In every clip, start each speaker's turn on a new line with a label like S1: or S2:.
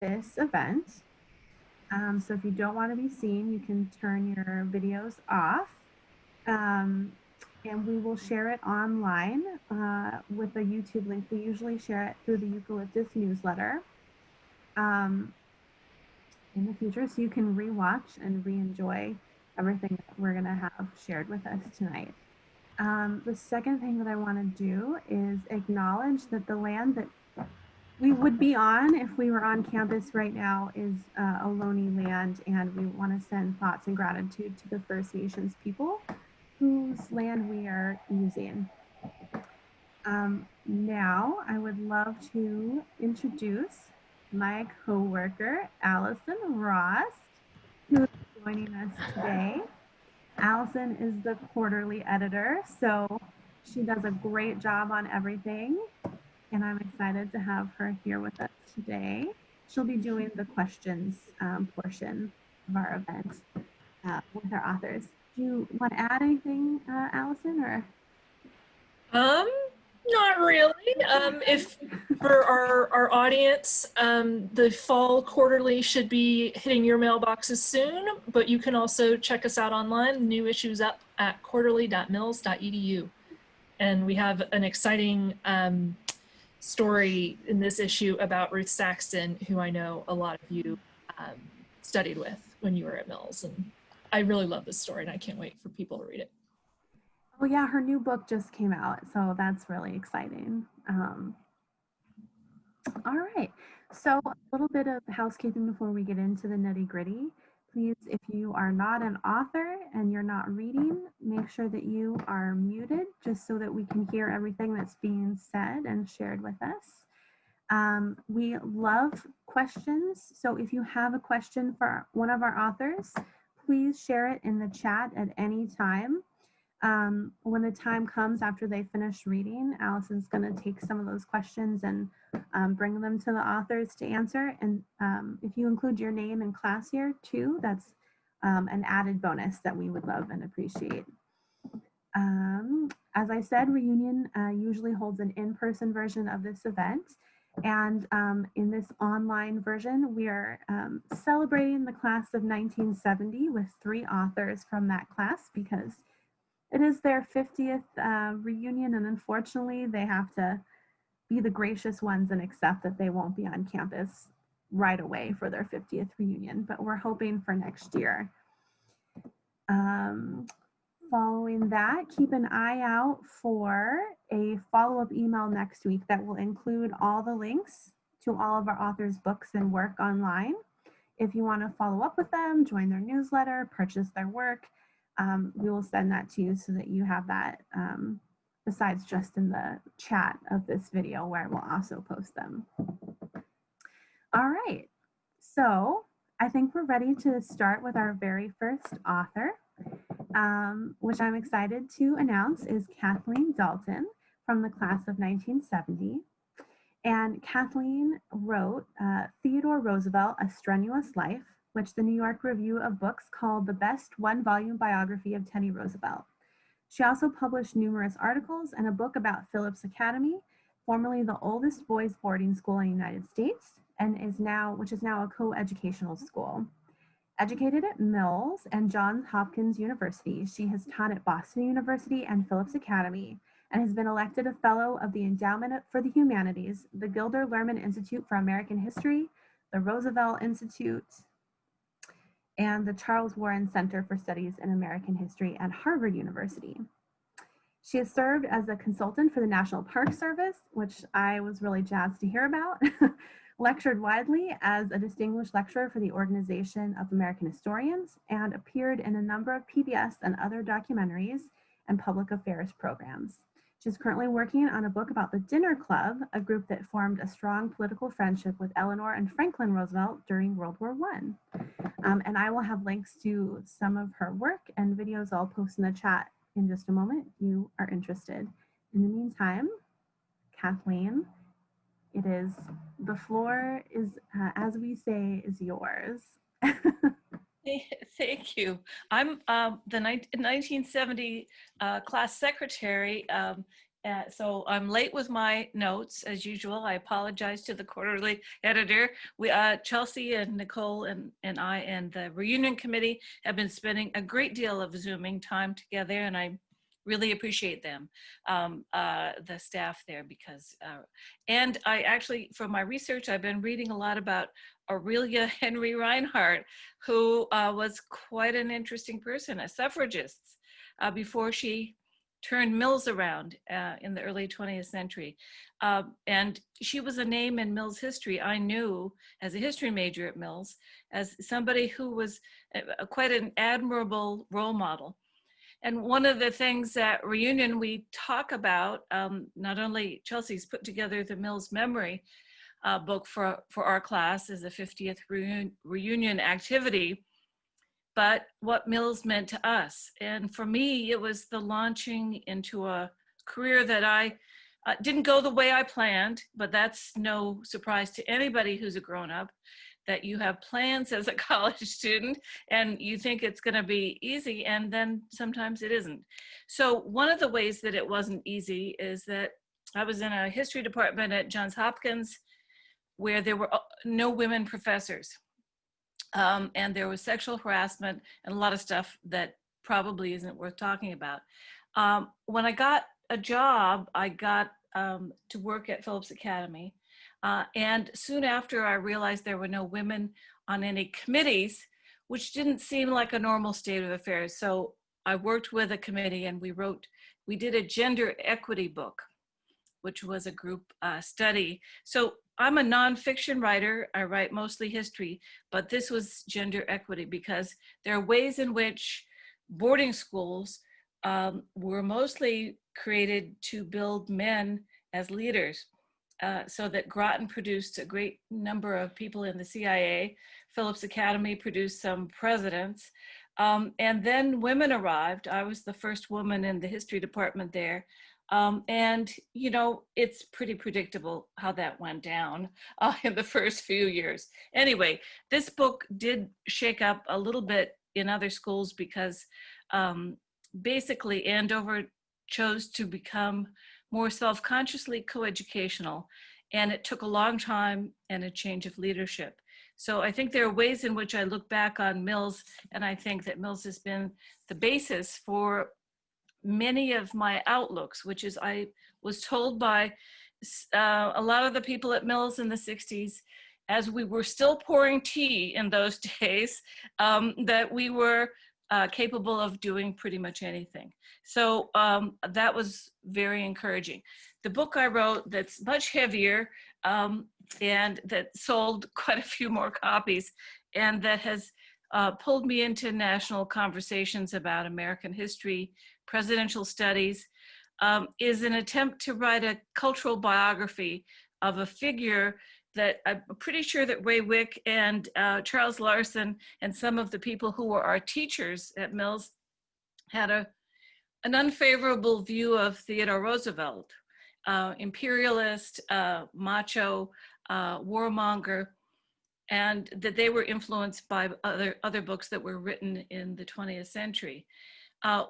S1: this event. So if you don't want to be seen, you can turn your videos off. Um, and we will share it online with a YouTube link. We usually share it through the Eucalyptus newsletter in the future, so you can rewatch and re-enjoy everything that we're going to have shared with us tonight. The second thing that I want to do is acknowledge that the land that we would be on if we were on campus right now is Ohlone land, and we want to send thoughts and gratitude to the First Nations people whose land we are using. Now, I would love to introduce my coworker, Allison Ross, who is joining us today. Allison is the quarterly editor, so she does a great job on everything, and I'm excited to have her here with us today. She'll be doing the questions portion of our event with our authors. Do you want to add anything, Allison, or?
S2: Not really. If for our audience, the fall quarterly should be hitting your mailboxes soon, but you can also check us out online. The new issue's up at quarterly.mills.edu. And we have an exciting story in this issue about Ruth Saxton, who I know a lot of you studied with when you were at Mills. And I really love this story, and I can't wait for people to read it.
S1: Oh yeah, her new book just came out, so that's really exciting. All right, so a little bit of housekeeping before we get into the nitty-gritty. Please, if you are not an author and you're not reading, make sure that you are muted just so that we can hear everything that's being said and shared with us. We love questions, so if you have a question for one of our authors, please share it in the chat at any time. When the time comes after they finish reading, Allison's going to take some of those questions and bring them to the authors to answer. And if you include your name and class here too, that's an added bonus that we would love and appreciate. As I said, Reunion usually holds an in-person version of this event. And in this online version, we are celebrating the class of 1970 with 3 authors from that class because it is their 50th reunion, and unfortunately, they have to be the gracious ones and accept that they won't be on campus right away for their 50th reunion, but we're hoping for next year. Following that, keep an eye out for a follow-up email next week that will include all the links to all of our authors' books and work online. If you want to follow up with them, join their newsletter, purchase their work, we will send that to you so that you have that besides just in the chat of this video where we'll also post them. All right, so I think we're ready to start with our very first author, which I'm excited to announce is Kathleen Dalton from the class of 1970. And Kathleen wrote Theodore Roosevelt, A Strenuous Life, which the New York Review of Books called the best one-volume biography of Teddy Roosevelt. She also published numerous articles and a book about Phillips Academy, formerly the oldest boys' boarding school in the United States, and which is now a co-educational school. Educated at Mills and Johns Hopkins University, she has taught at Boston University and Phillips Academy, and has been elected a Fellow of the Endowment for the Humanities, the Gilder Lehrman Institute for American History, the Roosevelt Institute, and the Charles Warren Center for Studies in American History at Harvard University. She has served as a consultant for the National Park Service, which I was really jazzed to hear about, lectured widely as a distinguished lecturer for the Organization of American Historians, and appeared in a number of PBS and other documentaries and public affairs programs. She's currently working on a book about the Dinner Club, a group that formed a strong political friendship with Eleanor and Franklin Roosevelt during World War I. And I will have links to some of her work and videos I'll post in the chat in just a moment if you are interested. In the meantime, Kathleen, the floor is, as we say, is yours.
S3: Thank you. I'm the 1970 class secretary, So I'm late with my notes as usual. I apologize to the quarterly editor. Chelsea and Nicole and I and the reunion committee have been spending a great deal of Zooming time together, and I really appreciate them, the staff there, because, and I actually, from my research, I've been reading a lot about Aurelia Henry Reinhardt, who was quite an interesting person, a suffragist, before she turned Mills around in the early 20th century. And she was a name in Mills history I knew as a history major at Mills, as somebody who was quite an admirable role model. And one of the things at Reunion we talk about, not only Chelsea's put together the Mills Memory book for our class as a 50th reunion activity, but what Mills meant to us. And for me, it was the launching into a career that I didn't go the way I planned, but that's no surprise to anybody who's a grown-up, that you have plans as a college student and you think it's gonna be easy, and then sometimes it isn't. So one of the ways that it wasn't easy is that I was in a history department at Johns Hopkins where there were no women professors. And there was sexual harassment and a lot of stuff that probably isn't worth talking about. When I got a job, I got to work at Phillips Academy. And soon after, I realized there were no women on any committees, which didn't seem like a normal state of affairs. So I worked with a committee and we did a gender equity book, which was a group study. So I'm a nonfiction writer. I write mostly history, but this was gender equity because there are ways in which boarding schools were mostly created to build men as leaders. So that Groton produced a great number of people in the CIA. Phillips Academy produced some presidents. And then women arrived. I was the first woman in the history department there. And, you know, it's pretty predictable how that went down in the first few years. Anyway, this book did shake up a little bit in other schools because basically Andover chose to become more self-consciously coeducational, and it took a long time and a change of leadership. So I think there are ways in which I look back on Mills, and I think that Mills has been the basis for many of my outlooks, which is I was told by a lot of the people at Mills in the 60s, as we were still pouring tea in those days, that we were capable of doing pretty much anything. So that was very encouraging. The book I wrote that's much heavier and that sold quite a few more copies and that has pulled me into national conversations about American history, presidential studies, is an attempt to write a cultural biography of a figure that I'm pretty sure that Ray Wick and Charles Larson and some of the people who were our teachers at Mills had an unfavorable view of Theodore Roosevelt, imperialist, macho, warmonger, and that they were influenced by other books that were written in the 20th century.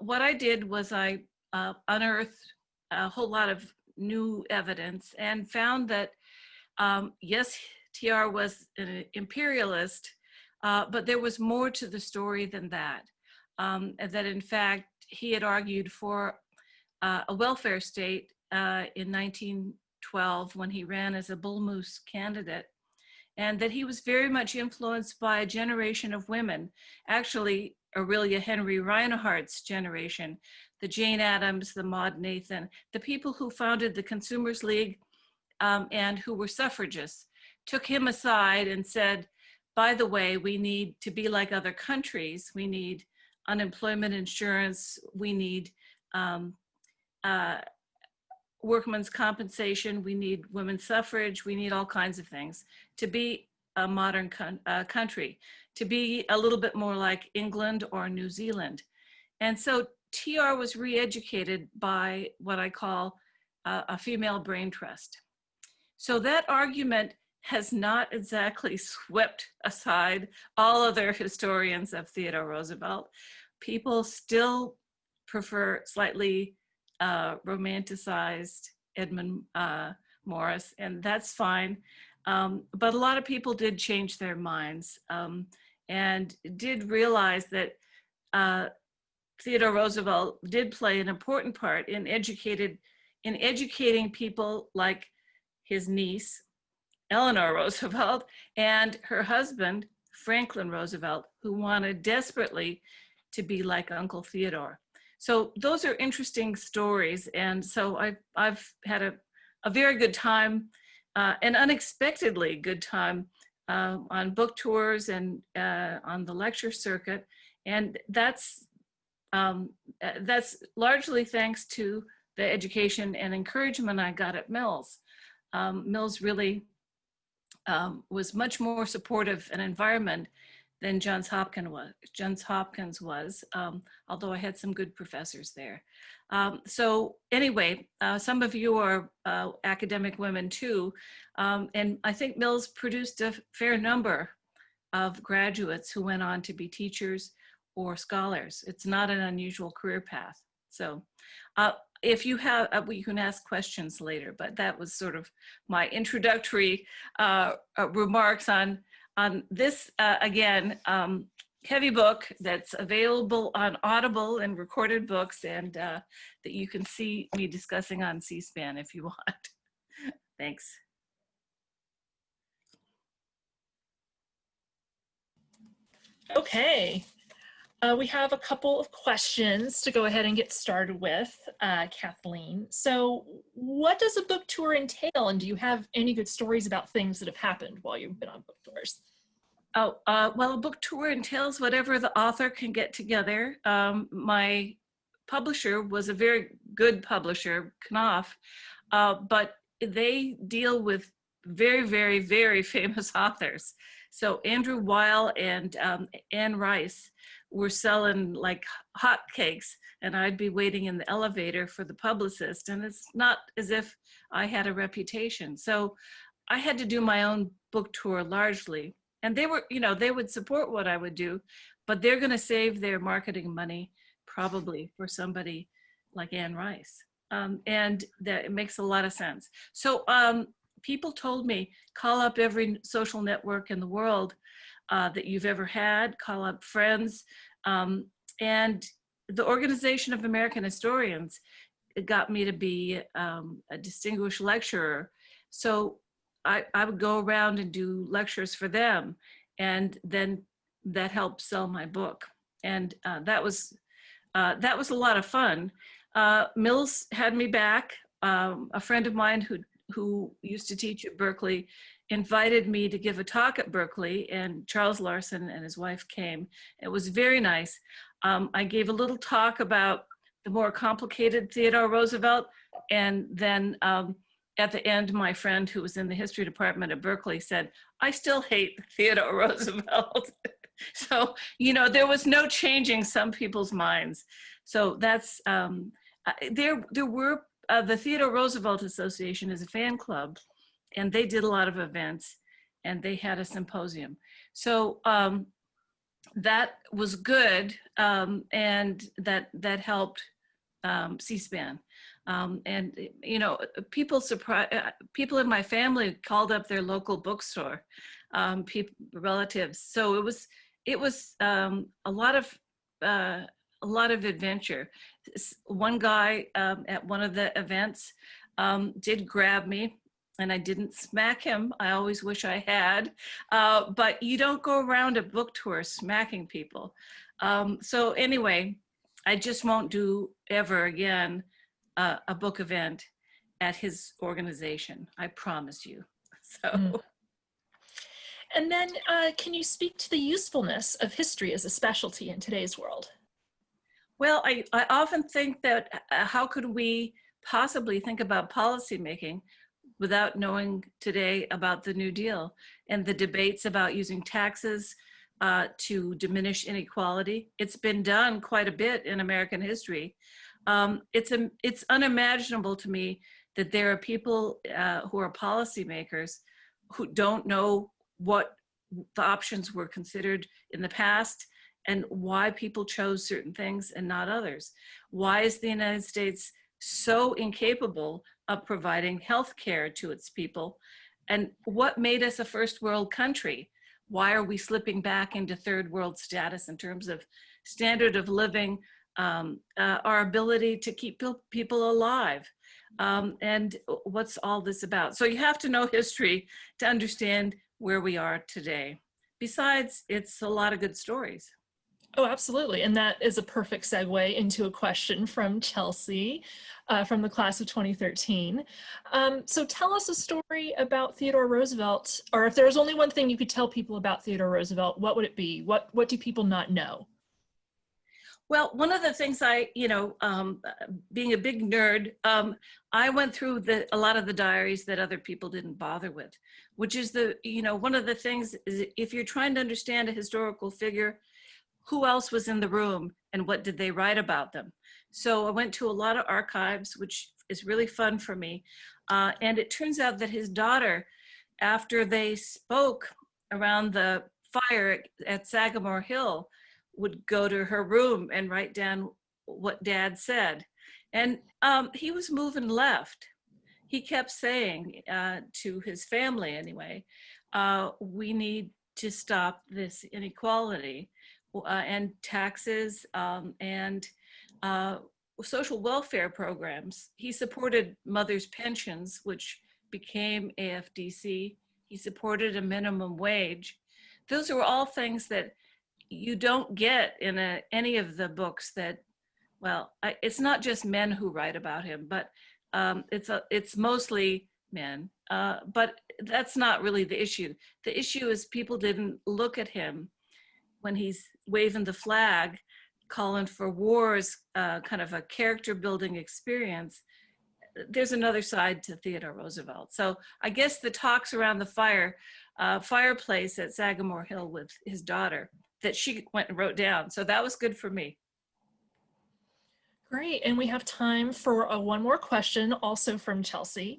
S3: What I did was I unearthed a whole lot of new evidence and found that yes, TR was an imperialist, but there was more to the story than that. That in fact, he had argued for a welfare state in 1912 when he ran as a bull moose candidate, and that he was very much influenced by a generation of women, actually Aurelia Henry Reinhardt's generation, the Jane Addams, the Maud Nathan, the people who founded the Consumers League and who were suffragists, took him aside and said, by the way, we need to be like other countries. We need unemployment insurance. We need workmen's compensation. We need women's suffrage. We need all kinds of things to be a modern country, to be a little bit more like England or New Zealand. And so TR was re-educated by what I call a female brain trust. So that argument has not exactly swept aside all other historians of Theodore Roosevelt. People still prefer slightly romanticized Edmund Morris, and that's fine. But a lot of people did change their minds and did realize that Theodore Roosevelt did play an important part in educating people like his niece, Eleanor Roosevelt, and her husband, Franklin Roosevelt, who wanted desperately to be like Uncle Theodore. So those are interesting stories. And so I've had a very good time, an unexpectedly good time on book tours and on the lecture circuit. And that's largely thanks to the education and encouragement I got at Mills. Mills really was much more supportive an environment than Johns Hopkins was, although I had some good professors there. So anyway, some of you are academic women too, and I think Mills produced a fair number of graduates who went on to be teachers or scholars. It's not an unusual career path. So if you have, you can ask questions later, but that was sort of my introductory remarks on this, again, heavy book that's available on Audible and recorded books, and that you can see me discussing on C-SPAN if you want. Thanks.
S2: Okay. We have a couple of questions to go ahead and get started with, Kathleen. So what does a book tour entail? And do you have any good stories about things that have happened while you've been on book tours?
S3: Oh, well, a book tour entails whatever the author can get together. My publisher was a very good publisher, Knopf, but they deal with very, very, very famous authors. So Andrew Weil and Anne Rice were selling like hotcakes, and I'd be waiting in the elevator for the publicist, and it's not as if I had a reputation. So I had to do my own book tour largely, and they were, you know, they would support what I would do, but they're going to save their marketing money probably for somebody like Anne Rice, and that it makes a lot of sense. So people told me, call up every social network in the world that you've ever had, call up friends. And the Organization of American Historians, it got me to be a distinguished lecturer. So I would go around and do lectures for them. And then that helped sell my book. And that was a lot of fun. Mills had me back. A friend of mine who used to teach at Berkeley invited me to give a talk at Berkeley, and Charles Larson and his wife came. It was very nice. I gave a little talk about the more complicated Theodore Roosevelt, and then at the end, my friend who was in the history department at Berkeley said, I still hate Theodore Roosevelt. So, you know, there was no changing some people's minds. So that's, there were, the Theodore Roosevelt Association is a fan club, and they did a lot of events, and they had a symposium. So that was good, and that helped C-SPAN. And you know, people in my family called up their local bookstore, relatives. So it was a lot of adventure. One guy at one of the events did grab me, and I didn't smack him. I always wish I had, but you don't go around a book tour smacking people. So anyway, I just won't do ever again a book event at his organization. I promise you. So.
S2: And then can you speak to the usefulness of history as a specialty in today's world?
S3: Well, I often think that how could we possibly think about policymaking without knowing today about the New Deal and the debates about using taxes to diminish inequality? It's been done quite a bit in American history. It's unimaginable to me that there are people who are policymakers who don't know what the options were considered in the past and why people chose certain things and not others. Why is the United States so incapable of providing health care to its people. And what made us a first world country? Why are we slipping back into third world status in terms of standard of living, our ability to keep people alive? And what's all this about? So you have to know history to understand where we are today. Besides, it's a lot of good stories.
S2: Oh, absolutely. And that is a perfect segue into a question from Chelsea from the class of 2013. So tell us a story about Theodore Roosevelt, or if there's only one thing you could tell people about Theodore Roosevelt, what would it be? What do people not know?
S3: Well, one of the things being a big nerd, I went through a lot of the diaries that other people didn't bother with, which is one of the things is if you're trying to understand a historical figure, who else was in the room and what did they write about them? So I went to a lot of archives, which is really fun for me. And it turns out that his daughter, after they spoke around the fire at Sagamore Hill, would go to her room and write down what Dad said. And he was moving left. He kept saying to his family anyway, we need to stop this inequality and taxes and social welfare programs. He supported mothers' pensions, which became AFDC. He supported a minimum wage. Those are all things that you don't get in any of the books that, well, it's not just men who write about him, but it's mostly men. But that's not really the issue. The issue is people didn't look at him when he's waving the flag, calling for wars, kind of a character building experience. There's another side to Theodore Roosevelt. So I guess the talks around the fireplace at Sagamore Hill with his daughter that she went and wrote down. So that was good for me.
S2: Great, and we have time for one more question, also from Chelsea.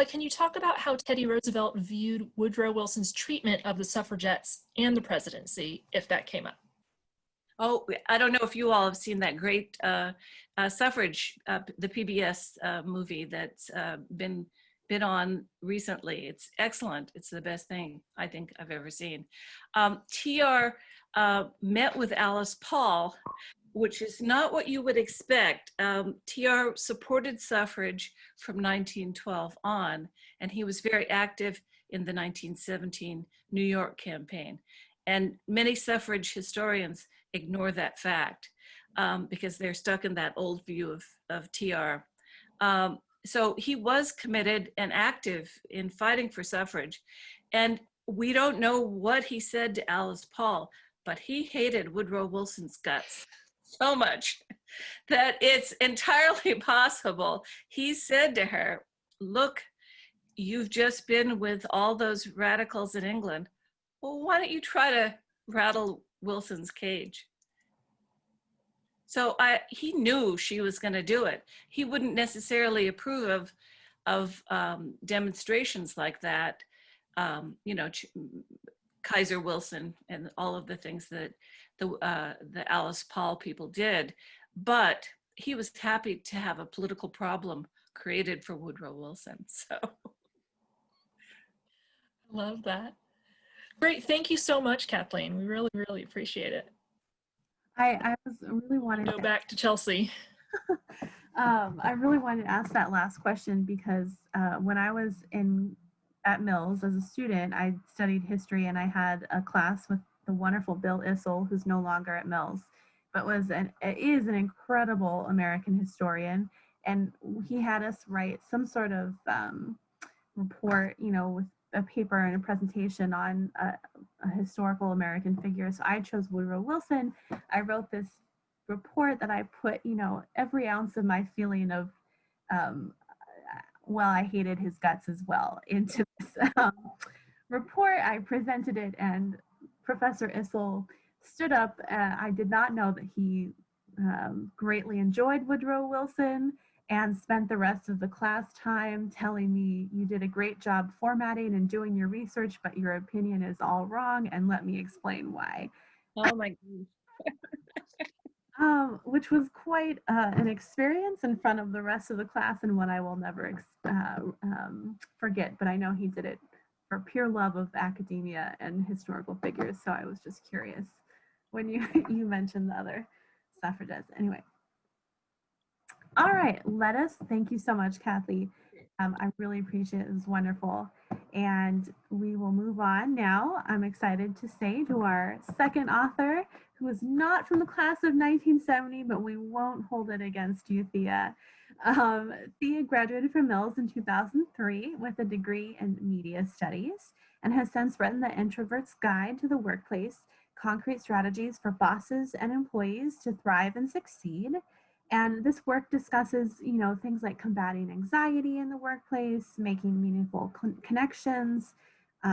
S2: Can you talk about how Teddy Roosevelt viewed Woodrow Wilson's treatment of the suffragettes and the presidency, if that came up?
S3: Oh, I don't know if you all have seen that great suffrage, the PBS movie that's been on recently. It's excellent. It's the best thing I think I've ever seen. TR met with Alice Paul, which is not what you would expect. TR supported suffrage from 1912 on, and he was very active in the 1917 New York campaign. And many suffrage historians ignore that fact because they're stuck in that old view of TR. So he was committed and active in fighting for suffrage. And we don't know what he said to Alice Paul, but he hated Woodrow Wilson's guts so much that it's entirely possible he said to her, look, you've just been with all those radicals in England. Well, why don't you try to rattle Wilson's cage? So he knew she was going to do it. He wouldn't necessarily approve of demonstrations like that, Kaiser Wilson and all of the things that the Alice Paul people did, but he was happy to have a political problem created for Woodrow Wilson. So,
S2: Love that. Great, thank you so much, Kathleen. We really, really appreciate it.
S1: I was really wanting
S2: Go back to Chelsea.
S1: I really wanted to ask that last question because when I was at Mills as a student, I studied history and I had a class with the wonderful Bill Issel, who's no longer at Mills, but is an incredible American historian. And he had us write some sort of report, with a paper and a presentation on a historical American figure. So I chose Woodrow Wilson. I wrote this report that I put, every ounce of my feeling of, I hated his guts as well into this report. I presented it and Professor Issel stood up. I did not know that he greatly enjoyed Woodrow Wilson and spent the rest of the class time telling me, you did a great job formatting and doing your research, but your opinion is all wrong, and let me explain why.
S3: oh my goodness.
S1: which was quite an experience in front of the rest of the class and one I will never forget. But I know he did it for pure love of academia and historical figures. So I was just curious when you you mentioned the other suffragettes. Anyway, all right, thank you so much, Kathleen. I really appreciate it. It was wonderful. And we will move on now. I'm excited to say to our second author, who is not from the class of 1970, but we won't hold it against you, Thea. Thea graduated from Mills in 2003 with a degree in media studies and has since written The Introvert's Guide to the Workplace, Concrete Strategies for Bosses and Employees to Thrive and Succeed. And this work discusses, things like combating anxiety in the workplace, making meaningful connections,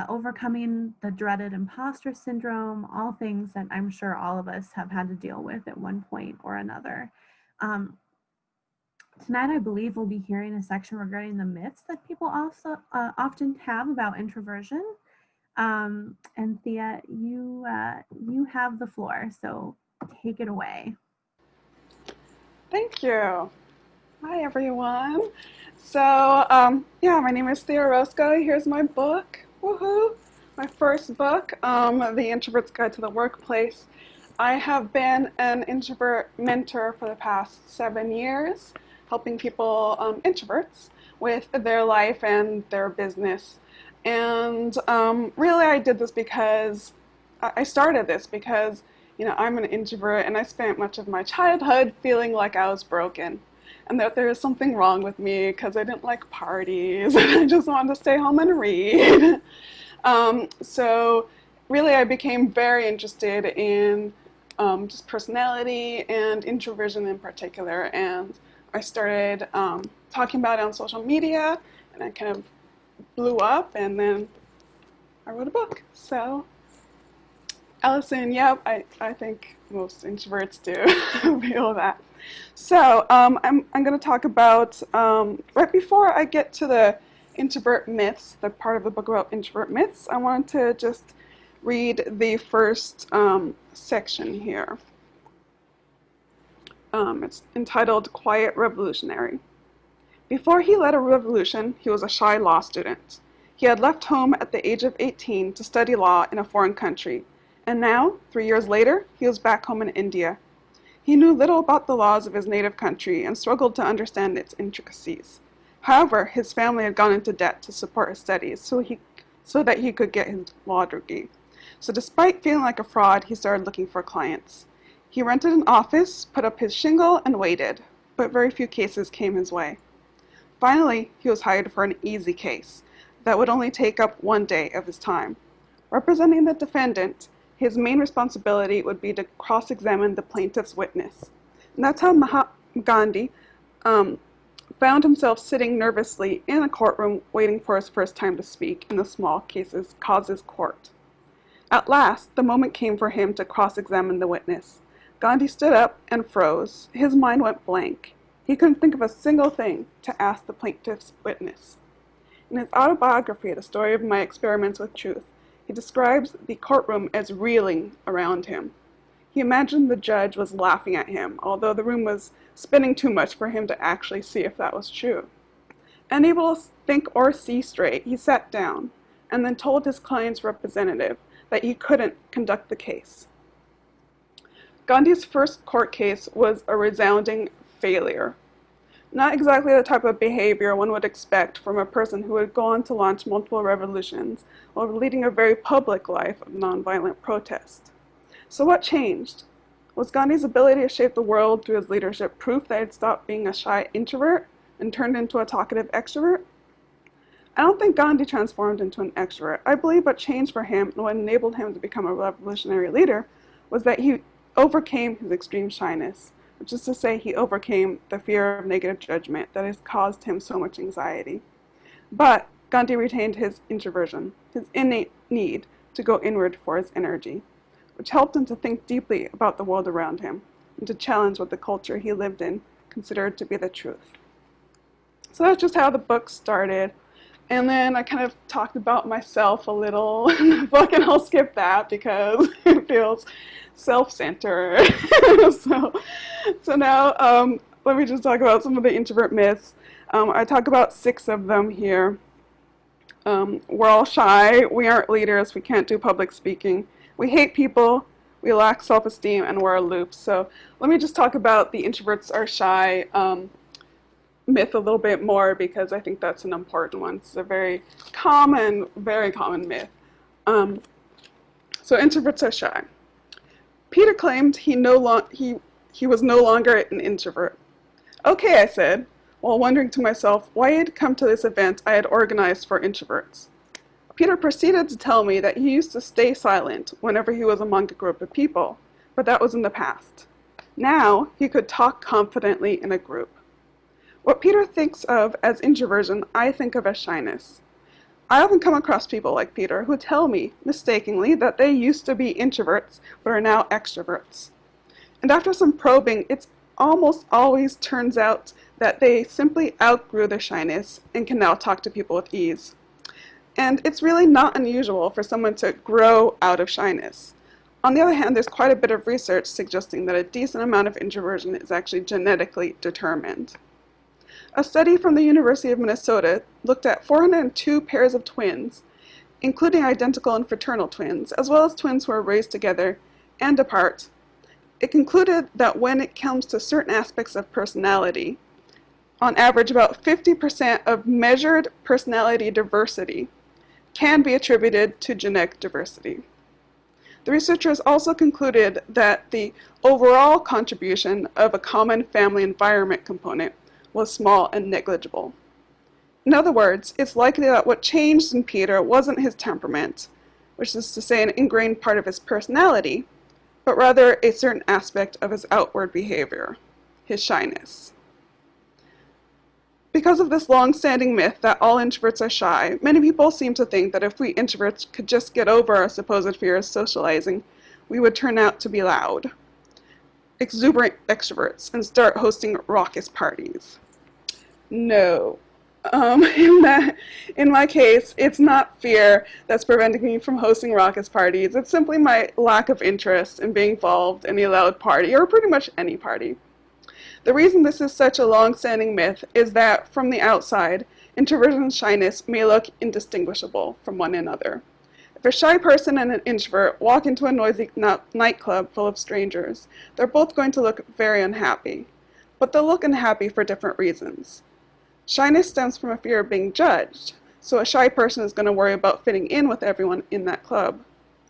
S1: overcoming the dreaded imposter syndrome, all things that I'm sure all of us have had to deal with at one point or another. Tonight, I believe we'll be hearing a section regarding the myths that people also often have about introversion. And Thea, you have the floor, so take it away.
S4: Thank you. Hi, everyone. So, my name is Thea Roscoe. Here's my book. Woohoo! My first book, The Introvert's Guide to the Workplace. I have been an introvert mentor for the past 7 years, helping people, introverts, with their life and their business. And really, I did this because I started this because I'm an introvert and I spent much of my childhood feeling like I was broken and that there was something wrong with me because I didn't like parties and I just wanted to stay home and read. So really I became very interested in just personality and introversion in particular, and I started talking about it on social media, and I kind of blew up, and then I wrote a book. So Allison, yep, I think most introverts do feel that. So I'm going to talk about, right before I get to the introvert myths, the part of the book about introvert myths, I wanted to just read the first section here. It's entitled Quiet Revolutionary. Before he led a revolution, he was a shy law student. He had left home at the age of 18 to study law in a foreign country. And now, 3 years later, he was back home in India. He knew little about the laws of his native country and struggled to understand its intricacies. However, his family had gone into debt to support his studies so that he could get his law degree. So despite feeling like a fraud, he started looking for clients. He rented an office, put up his shingle, and waited, but very few cases came his way. Finally, he was hired for an easy case that would only take up 1 day of his time. Representing the defendant, his main responsibility would be to cross-examine the plaintiff's witness. And that's how Mahatma Gandhi found himself sitting nervously in a courtroom waiting for his first time to speak in the small causes court. At last, the moment came for him to cross-examine the witness. Gandhi stood up and froze. His mind went blank. He couldn't think of a single thing to ask the plaintiff's witness. In his autobiography, The Story of My Experiments with Truth, he describes the courtroom as reeling around him. He imagined the judge was laughing at him, although the room was spinning too much for him to actually see if that was true. Unable to think or see straight, he sat down and then told his client's representative that he couldn't conduct the case. Gandhi's first court case was a resounding failure. Not exactly the type of behavior one would expect from a person who had gone to launch multiple revolutions while leading a very public life of nonviolent protest. So what changed? Was Gandhi's ability to shape the world through his leadership proof that he'd stopped being a shy introvert and turned into a talkative extrovert? I don't think Gandhi transformed into an extrovert. I believe what changed for him and what enabled him to become a revolutionary leader was that he overcame his extreme shyness, which is to say he overcame the fear of negative judgment that has caused him so much anxiety. But Gandhi retained his introversion, his innate need to go inward for his energy, which helped him to think deeply about the world around him and to challenge what the culture he lived in considered to be the truth. So that's just how the book started. And then I kind of talked about myself a little in the book, and I'll skip that because it feels self-centered. so now let me just talk about some of the introvert myths. I talk about 6 of them here. We're all shy, we aren't leaders, we can't do public speaking, we hate people, we lack self-esteem, and we're aloof. So let me just talk about the introverts are shy myth a little bit more, because I think that's an important one. It's a very common myth. So introverts are shy. Peter claimed he was no longer an introvert. Okay, I said, while wondering to myself why he had come to this event I had organized for introverts. Peter proceeded to tell me that he used to stay silent whenever he was among a group of people, but that was in the past. Now he could talk confidently in a group. What Peter thinks of as introversion, I think of as shyness. I often come across people like Peter who tell me, mistakenly, that they used to be introverts but are now extroverts. And after some probing, it's almost always turns out that they simply outgrew their shyness and can now talk to people with ease. And it's really not unusual for someone to grow out of shyness. On the other hand, there's quite a bit of research suggesting that a decent amount of introversion is actually genetically determined. A study from the University of Minnesota looked at 402 pairs of twins, including identical and fraternal twins, as well as twins who are raised together and apart. It concluded that when it comes to certain aspects of personality, on average about 50% of measured personality diversity can be attributed to genetic diversity. The researchers also concluded that the overall contribution of a common family environment component was small and negligible. In other words, it's likely that what changed in Peter wasn't his temperament, which is to say an ingrained part of his personality, but rather a certain aspect of his outward behavior, his shyness. Because of this long-standing myth that all introverts are shy, many people seem to think that if we introverts could just get over our supposed fear of socializing, we would turn out to be loud, exuberant extroverts and start hosting raucous parties. No. In my case, it's not fear that's preventing me from hosting raucous parties. It's simply my lack of interest in being involved in a loud party, or pretty much any party. The reason this is such a long-standing myth is that, from the outside, introversion and shyness may look indistinguishable from one another. If a shy person and an introvert walk into a noisy nightclub full of strangers, they're both going to look very unhappy. But they'll look unhappy for different reasons. Shyness stems from a fear of being judged, so a shy person is going to worry about fitting in with everyone in that club.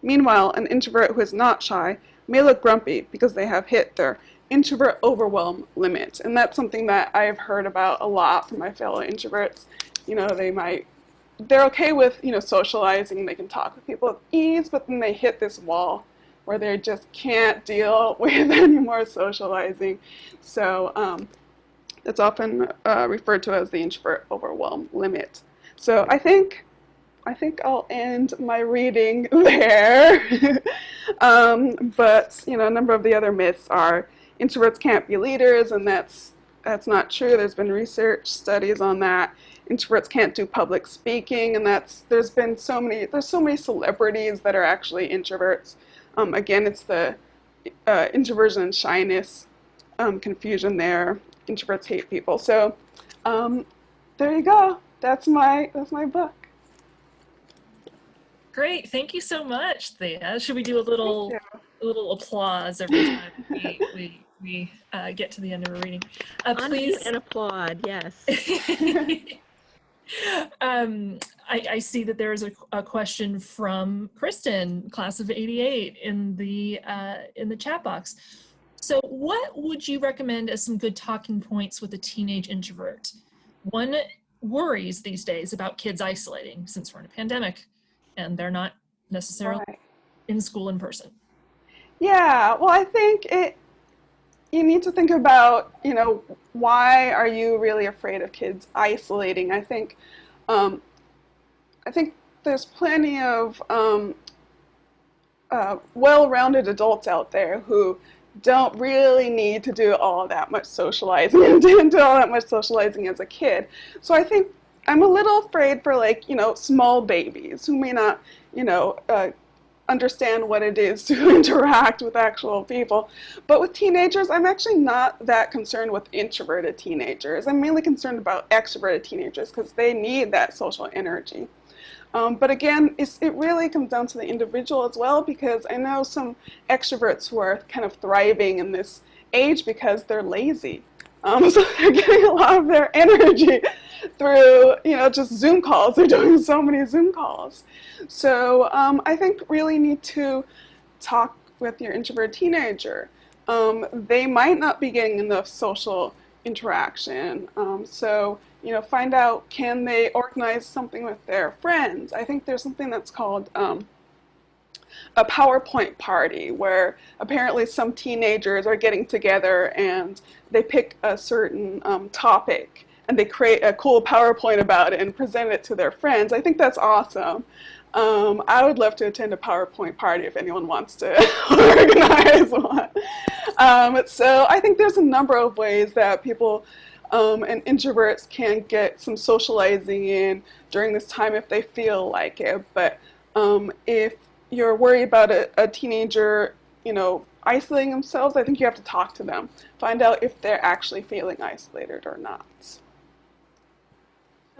S4: Meanwhile, an introvert who is not shy may look grumpy because they have hit their introvert overwhelm limit. And that's something that I've heard about a lot from my fellow introverts. You know, they're okay with, socializing, they can talk with people with ease, but then they hit this wall where they just can't deal with any more socializing. So it's often referred to as the introvert overwhelm limit. So I think I'll end my reading there. But a number of the other myths are introverts can't be leaders, and that's not true. There's been research studies on that. Introverts can't do public speaking, and there's so many celebrities that are actually introverts. Again, it's the introversion and shyness confusion there. Introverts hate people. So there you go. That's my book.
S2: Great, thank you so much, Thea. Should we do a little applause every time we get to the end of a reading? Please
S5: and applaud. Yes.
S2: I see that there is a question from Kristen, class of '88, in the chat box. So, what would you recommend as some good talking points with a teenage introvert? One worries these days about kids isolating since we're in a pandemic and they're not necessarily in school in person.
S4: Yeah, well, I think you need to think about, why are you really afraid of kids isolating? I think there's plenty of well-rounded adults out there who don't really need to do all that much socializing and didn't do all that much socializing as a kid. So I think I'm a little afraid for like, small babies who may not, understand what it is to interact with actual people. But with teenagers, I'm actually not that concerned with introverted teenagers. I'm mainly concerned about extroverted teenagers because they need that social energy. But again, it really comes down to the individual as well, because I know some extroverts who are kind of thriving in this age because they're lazy. So they're getting a lot of their energy through, just Zoom calls. They're doing so many Zoom calls. So I think really need to talk with your introverted teenager. They might not be getting enough social interaction. So find out, can they organize something with their friends? I think there's something that's called a PowerPoint party, where apparently some teenagers are getting together and they pick a certain topic and they create a cool PowerPoint about it and present it to their friends. I think that's awesome. I would love to attend a PowerPoint party if anyone wants to organize one. So I think there's a number of ways that people and introverts can get some socializing in during this time if they feel like it. But if you're worried about a teenager, isolating themselves, I think you have to talk to them. Find out if they're actually feeling isolated or not.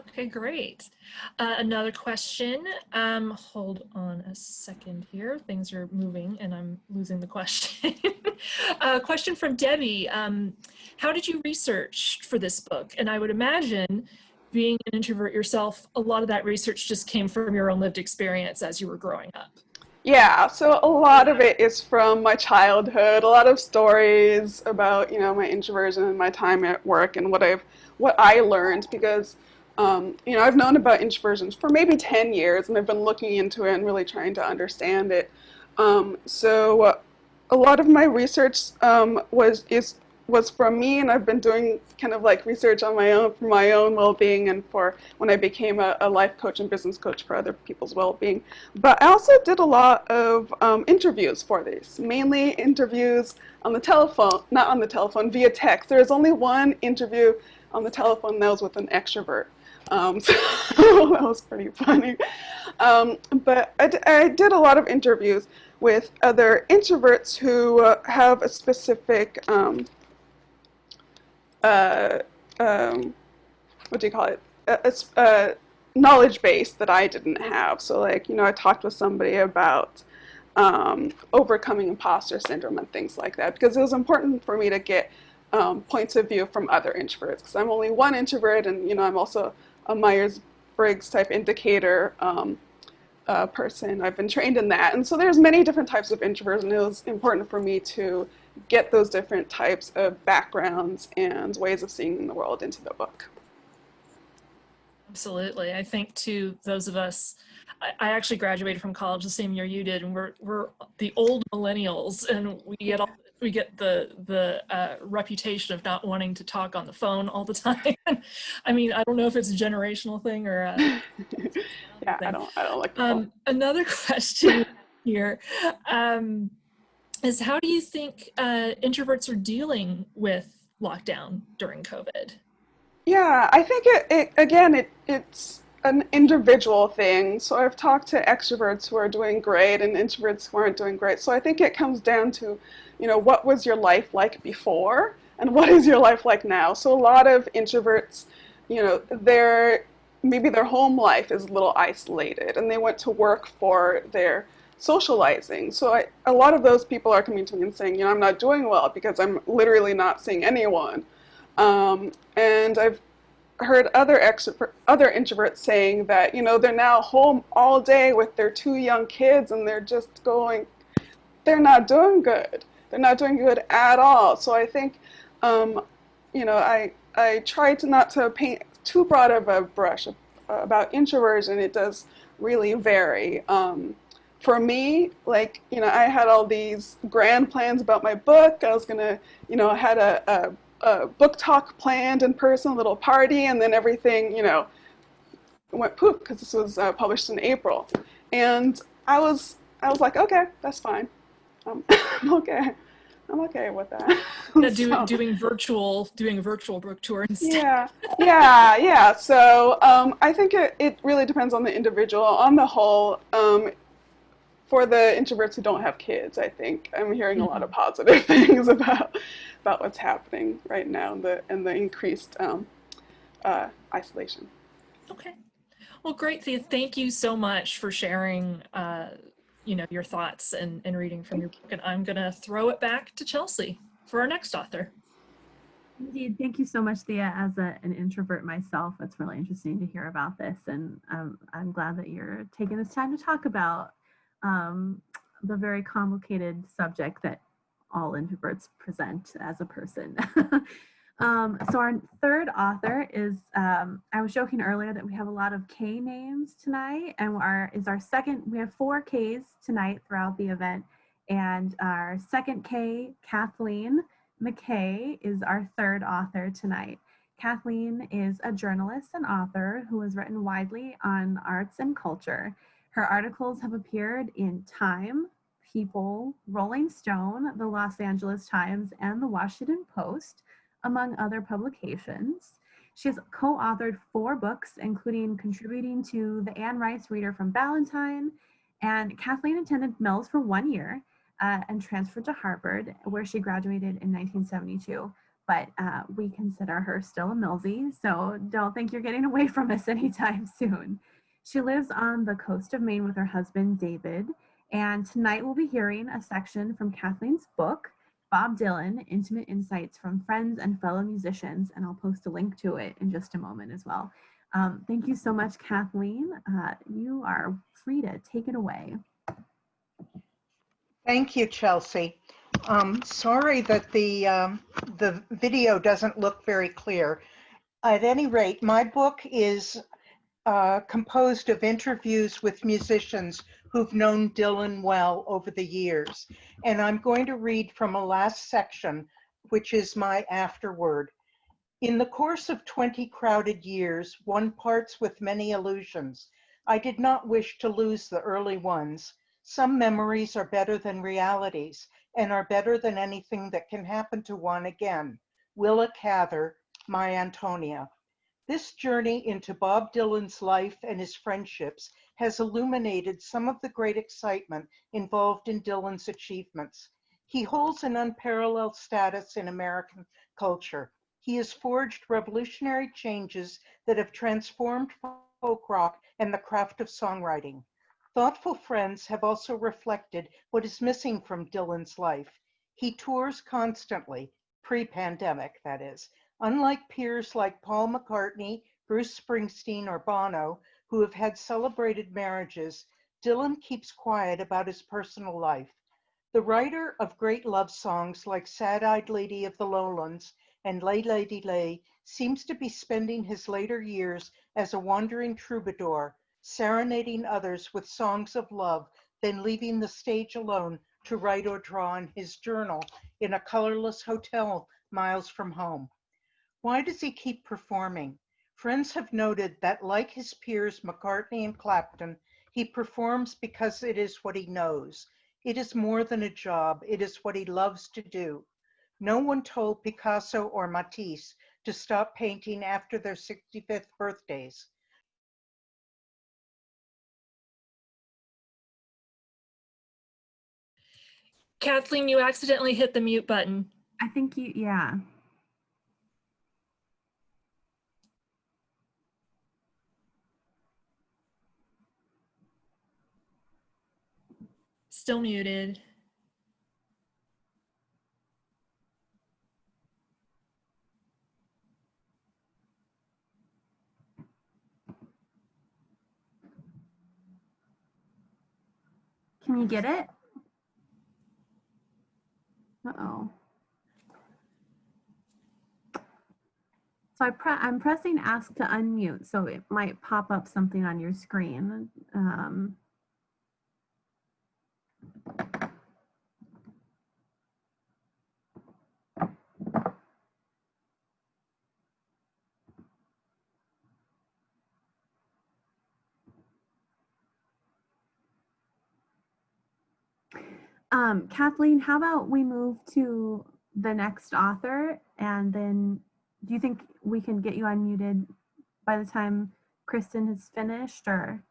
S2: Okay, great. Another question. Hold on a second here. Things are moving and I'm losing the question. Question from Debbie. How did you research for this book? And I would imagine, being an introvert yourself, a lot of that research just came from your own lived experience as you were growing up.
S4: Yeah, so a lot of it is from my childhood, a lot of stories about, my introversion and my time at work and what I learned, because I've known about introversion for maybe 10 years, and I've been looking into it and really trying to understand it. So a lot of my research was from me, and I've been doing kind of like research on my own for my own well-being and for when I became a life coach and business coach for other people's well-being. But I also did a lot of interviews for this, mainly interviews on the telephone, not on the telephone, via text. There was only one interview on the telephone that was with an extrovert. So that was pretty funny. But I did a lot of interviews with other introverts who have a specific, what do you call it? A knowledge base that I didn't have. So like, I talked with somebody about overcoming imposter syndrome and things like that, because it was important for me to get points of view from other introverts, because I'm only one introvert, and I'm also a Myers-Briggs type indicator person. I've been trained in that, and so there's many different types of introverts, and it was important for me to get those different types of backgrounds and ways of seeing the world into the book.
S2: Absolutely. I think to those of us, I actually graduated from college the same year you did, and we're the old millennials, and we get the reputation of not wanting to talk on the phone all the time. I mean, I don't know if it's a generational thing or
S4: yeah, I don't like the phone.
S2: Another question here is, how do you think introverts are dealing with lockdown during COVID?
S4: Yeah, I think it's an individual thing. So I've talked to extroverts who are doing great and introverts who aren't doing great. So I think it comes down to, what was your life like before and what is your life like now? So a lot of introverts, maybe their home life is a little isolated and they went to work for their socializing. So a lot of those people are coming to me and saying, I'm not doing well because I'm literally not seeing anyone. And I've heard other introverts saying that, they're now home all day with their 2 young kids and they're not doing good. They're not doing good at all. So I think, I try not to paint too broad of a brush about introversion. It does really vary. For me, I had all these grand plans about my book. I was gonna, I had a book talk planned in person, a little party, and then everything, went poof because this was published in April. And I was like, okay, that's fine. Okay. I'm okay with that.
S2: Yeah,
S4: So,
S2: doing a virtual book tour instead.
S4: yeah. So I think it really depends on the individual. On the whole, for the introverts who don't have kids, I think I'm hearing a lot of positive things about what's happening right now and the increased isolation.
S2: Okay. Well, great, Thea. Thank you so much for sharing, your thoughts and reading from your book. And I'm going to throw it back to Chelsea for our next author.
S1: Indeed. Thank you so much, Thea. As an introvert myself, it's really interesting to hear about this. And I'm glad that you're taking this time to talk about the very complicated subject that all introverts present as a person. So our third author is, I was joking earlier that we have a lot of K names tonight, and our second, we have 4 Ks tonight throughout the event. And our second K, Kathleen McKay, is our third author tonight. Kathleen is a journalist and author who has written widely on arts and culture. Her articles have appeared in Time, People, Rolling Stone, the Los Angeles Times, and the Washington Post, among other publications. She has co-authored 4 books, including contributing to the Anne Rice Reader from Ballantine. And Kathleen attended Mills for 1 year and transferred to Harvard, where she graduated in 1972. But we consider her still a Millsie, so don't think you're getting away from us anytime soon. She lives on the coast of Maine with her husband, David. And tonight we'll be hearing a section from Kathleen's book, Bob Dylan, Intimate Insights from Friends and Fellow Musicians, and I'll post a link to it in just a moment as well. Thank you so much, Kathleen. You are free to take it away.
S5: Thank you, Chelsea. Sorry that the video doesn't look very clear. At any rate, my book is composed of interviews with musicians who've known Dylan well over the years. And I'm going to read from a last section, which is my afterword. In the course of 20 crowded years, one parts with many illusions. I did not wish to lose the early ones. Some memories are better than realities and are better than anything that can happen to one again. Willa Cather, my Antonia. This journey into Bob Dylan's life and his friendships has illuminated some of the great excitement involved in Dylan's achievements. He holds an unparalleled status in American culture. He has forged revolutionary changes that have transformed folk rock and the craft of songwriting. Thoughtful friends have also reflected what is missing from Dylan's life. He tours constantly, pre-pandemic that is. Unlike peers like Paul McCartney, Bruce Springsteen, or Bono, who have had celebrated marriages, Dylan keeps quiet about his personal life. The writer of great love songs like Sad-Eyed Lady of the Lowlands and Lay Lady Lay seems to be spending his later years as a wandering troubadour, serenading others with songs of love, then leaving the stage alone to write or draw in his journal in a colorless hotel miles from home. Why does he keep performing? Friends have noted that, like his peers McCartney and Clapton, he performs because it is what he knows. It is more than a job, it is what he loves to do. No one told Picasso or Matisse to stop painting after their 65th birthdays.
S2: Kathleen, you accidentally hit the mute button.
S1: I think yeah.
S2: Still muted.
S1: Can you get it? Uh-oh. So I'm pressing ask to unmute, so it might pop up something on your screen. Kathleen, how about we move to the next author, and then do you think we can get you unmuted by the time Kristen has finished, or?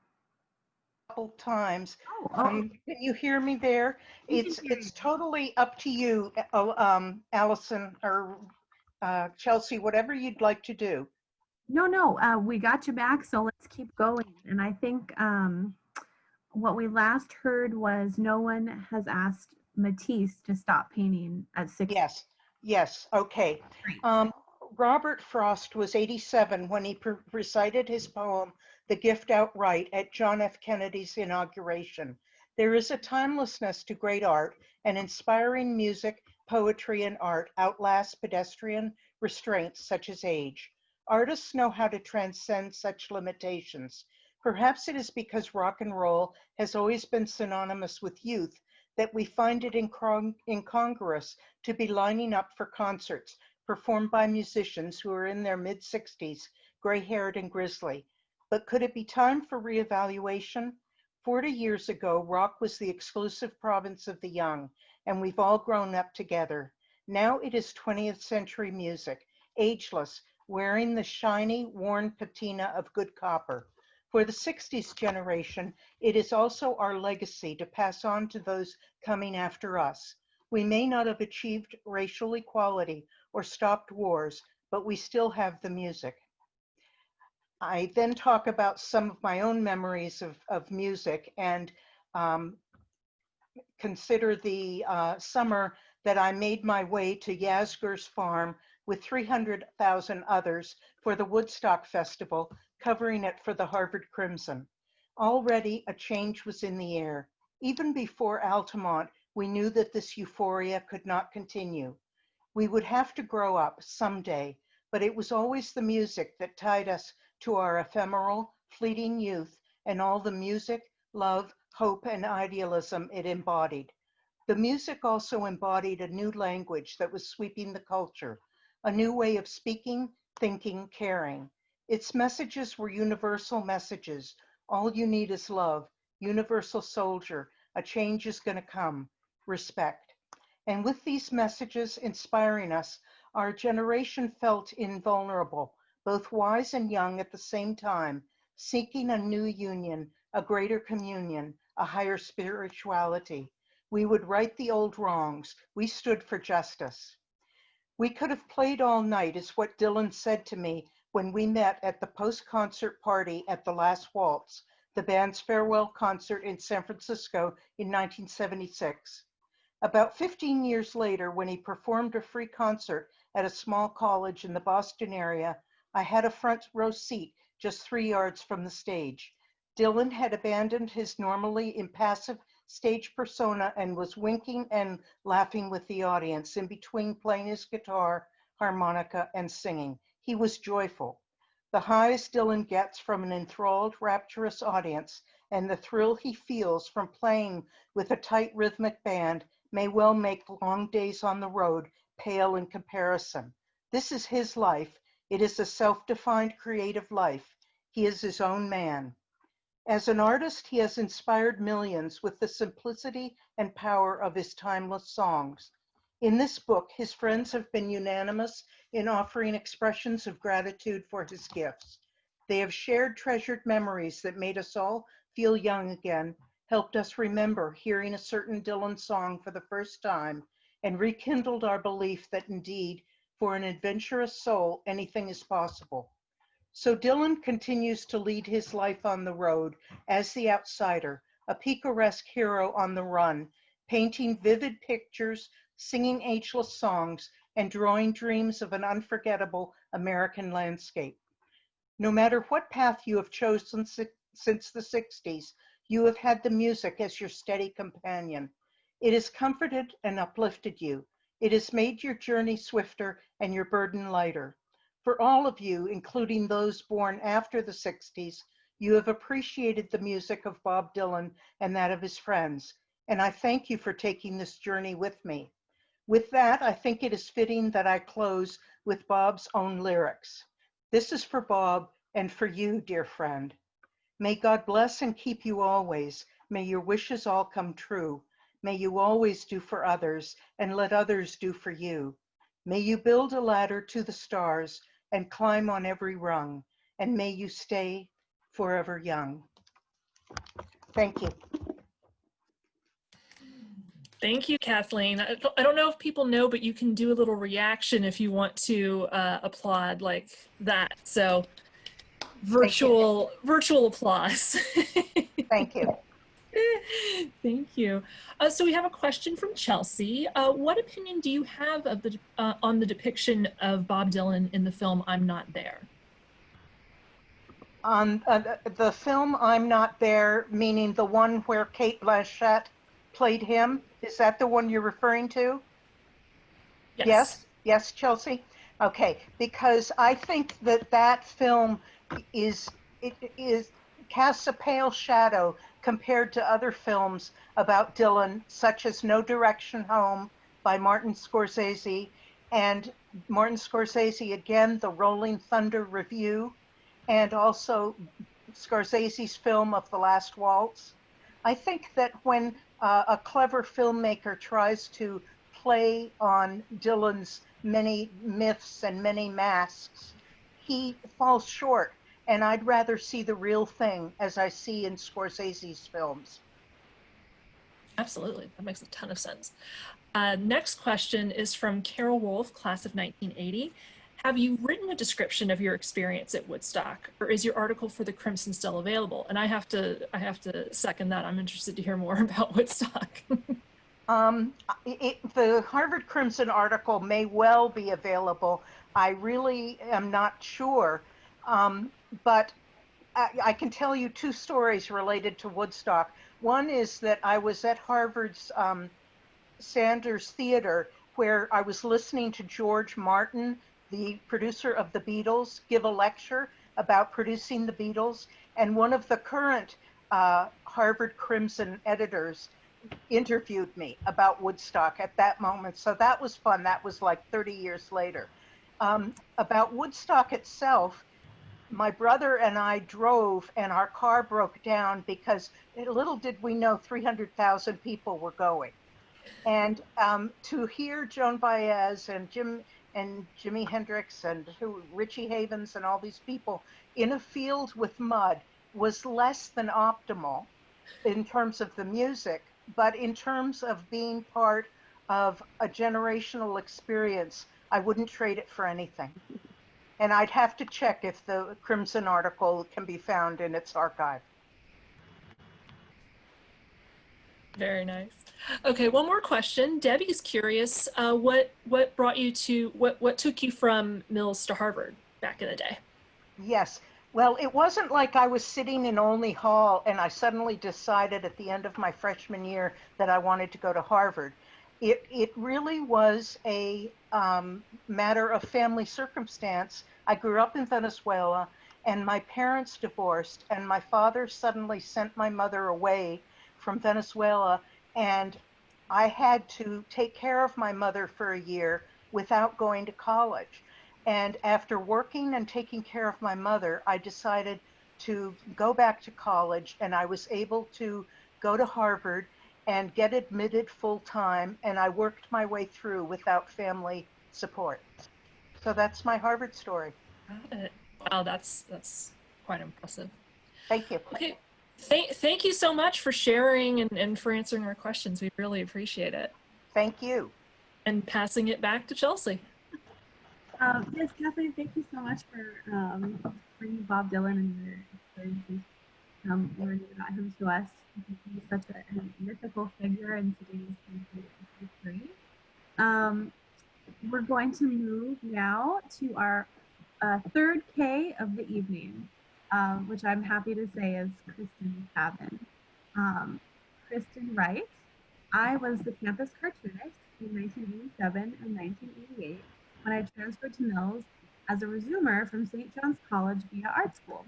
S5: Couple times.
S1: Oh,
S5: Can you hear me there?
S1: we can hear you.
S5: It's totally up to you, Allison or Chelsea, whatever you'd like to do.
S1: No, we got you back, so let's keep going. And I think what we last heard was no one has asked Matisse to stop painting at 60.
S5: Yes, okay.
S1: Great.
S5: Robert Frost was 87 when he recited his poem, The Gift Outright, at John F. Kennedy's inauguration. There is a timelessness to great art, and inspiring music, poetry, and art outlast pedestrian restraints such as age. Artists know how to transcend such limitations. Perhaps it is because rock and roll has always been synonymous with youth that we find it incongruous to be lining up for concerts performed by musicians who are in their mid-60s, gray-haired and grizzly. But could it be time for reevaluation? 40 years ago, rock was the exclusive province of the young, and we've all grown up together. Now it is 20th century music, ageless, wearing the shiny, worn patina of good copper. For the 60s generation, it is also our legacy to pass on to those coming after us. We may not have achieved racial equality or stopped wars, but we still have the music. I then talk about some of my own memories of music and consider the summer that I made my way to Yasgur's farm with 300,000 others for the Woodstock Festival, covering it for the Harvard Crimson. Already a change was in the air. Even before Altamont, we knew that this euphoria could not continue. We would have to grow up someday, but it was always the music that tied us to our ephemeral, fleeting youth and all the music, love, hope, and idealism it embodied. The music also embodied a new language that was sweeping the culture, a new way of speaking, thinking, caring. Its messages were universal messages. All you need is love, universal soldier, a change is going to come, respect. And with these messages inspiring us, our generation felt invulnerable, both wise and young at the same time, seeking a new union, a greater communion, a higher spirituality. We would right the old wrongs. We stood for justice. We could have played all night, is what Dylan said to me when we met at the post-concert party at the Last Waltz, the band's farewell concert in San Francisco in 1976. About 15 years later, when he performed a free concert at a small college in the Boston area, I had a front row seat just 3 yards from the stage. Dylan had abandoned his normally impassive stage persona and was winking and laughing with the audience in between playing his guitar, harmonica, and singing. He was joyful. The highs Dylan gets from an enthralled, rapturous audience and the thrill he feels from playing with a tight rhythmic band may well make long days on the road pale in comparison. This is his life. It is a self-defined creative life. He is his own man. As an artist, he has inspired millions with the simplicity and power of his timeless songs. In this book, his friends have been unanimous in offering expressions of gratitude for his gifts. They have shared treasured memories that made us all feel young again, helped us remember hearing a certain Dylan song for the first time, and rekindled our belief that indeed, for an adventurous soul, anything is possible. So Dylan continues to lead his life on the road as the outsider, a picaresque hero on the run, painting vivid pictures, singing ageless songs, and drawing dreams of an unforgettable American landscape. No matter what path you have chosen since the 60s, you have had the music as your steady companion. It has comforted and uplifted you. It has made your journey swifter and your burden lighter. For all of you, including those born after the 60s, you have appreciated the music of Bob Dylan and that of his friends, and I thank you for taking this journey with me. With that, I think it is fitting that I close with Bob's own lyrics. This is for Bob and for you, dear friend. May God bless and keep you always. May your wishes all come true. May you always do for others and let others do for you. May you build a ladder to the stars and climb on every rung, and may you stay forever young. Thank you.
S2: Thank you, Kathleen. I don't know if people know, but you can do a little reaction if you want to applaud like that. So virtual applause.
S5: Thank you.
S2: Thank you. So we have a question from Chelsea. What opinion do you have of the on the depiction of Bob Dylan in the film I'm Not There?
S5: On the film I'm Not There, meaning the one where Cate Blanchett played him, is that the one you're referring to?
S2: Yes.
S5: Yes, Chelsea? Okay, because I think that film is casts a pale shadow compared to other films about Dylan, such as No Direction Home by Martin Scorsese, and Martin Scorsese again, The Rolling Thunder Review, and also Scorsese's film of The Last Waltz. I think that when a clever filmmaker tries to play on Dylan's many myths and many masks, he falls short. And I'd rather see the real thing, as I see in Scorsese's films.
S2: Absolutely, that makes a ton of sense. Next question is from Carol Wolf, class of 1980. Have you written a description of your experience at Woodstock, or is your article for the Crimson still available? And I have to second that. I'm interested to hear more about Woodstock.
S5: The Harvard Crimson article may well be available. I really am not sure, but I can tell you two stories related to Woodstock. One is that I was at Harvard's Sanders Theater, where I was listening to George Martin, the producer of the Beatles, give a lecture about producing the Beatles. And one of the current Harvard Crimson editors interviewed me about Woodstock at that moment. So that was fun. That was like 30 years later. About Woodstock itself, my brother and I drove and our car broke down because little did we know 300,000 people were going. And to hear Joan Baez and Jimi Hendrix and Richie Havens and all these people in a field with mud was less than optimal in terms of the music, but in terms of being part of a generational experience, I wouldn't trade it for anything. And I'd have to check if the Crimson article can be found in its archive.
S2: Very nice. Okay, one more question. Debbie's curious, what took you from Mills to Harvard back in the day?
S5: Yes. Well, it wasn't like I was sitting in Olney Hall and I suddenly decided at the end of my freshman year that I wanted to go to Harvard. It really was a matter of family circumstance. I grew up in Venezuela and my parents divorced, and my father suddenly sent my mother away from Venezuela, and I had to take care of my mother for a year without going to college. And after working and taking care of my mother, I decided to go back to college, and I was able to go to Harvard and get admitted full time, and I worked my way through without family support. So that's my Harvard story.
S2: Got it. Wow, that's quite impressive.
S5: Thank you.
S2: Okay, thank you so much for sharing and for answering our questions. We really appreciate it.
S5: Thank you.
S2: And passing it back to Chelsea.
S1: Yes, Kathleen, thank you so much for bringing Bob Dylan and your experiences, learning about him to us. He's such a mythical figure in today's history. We're going to move now to our third K of the evening, which I'm happy to say is Kristen Cabin. Kristen writes, I was the campus cartoonist in 1987 and 1988 when I transferred to Mills as a resumer from St. John's College via art school.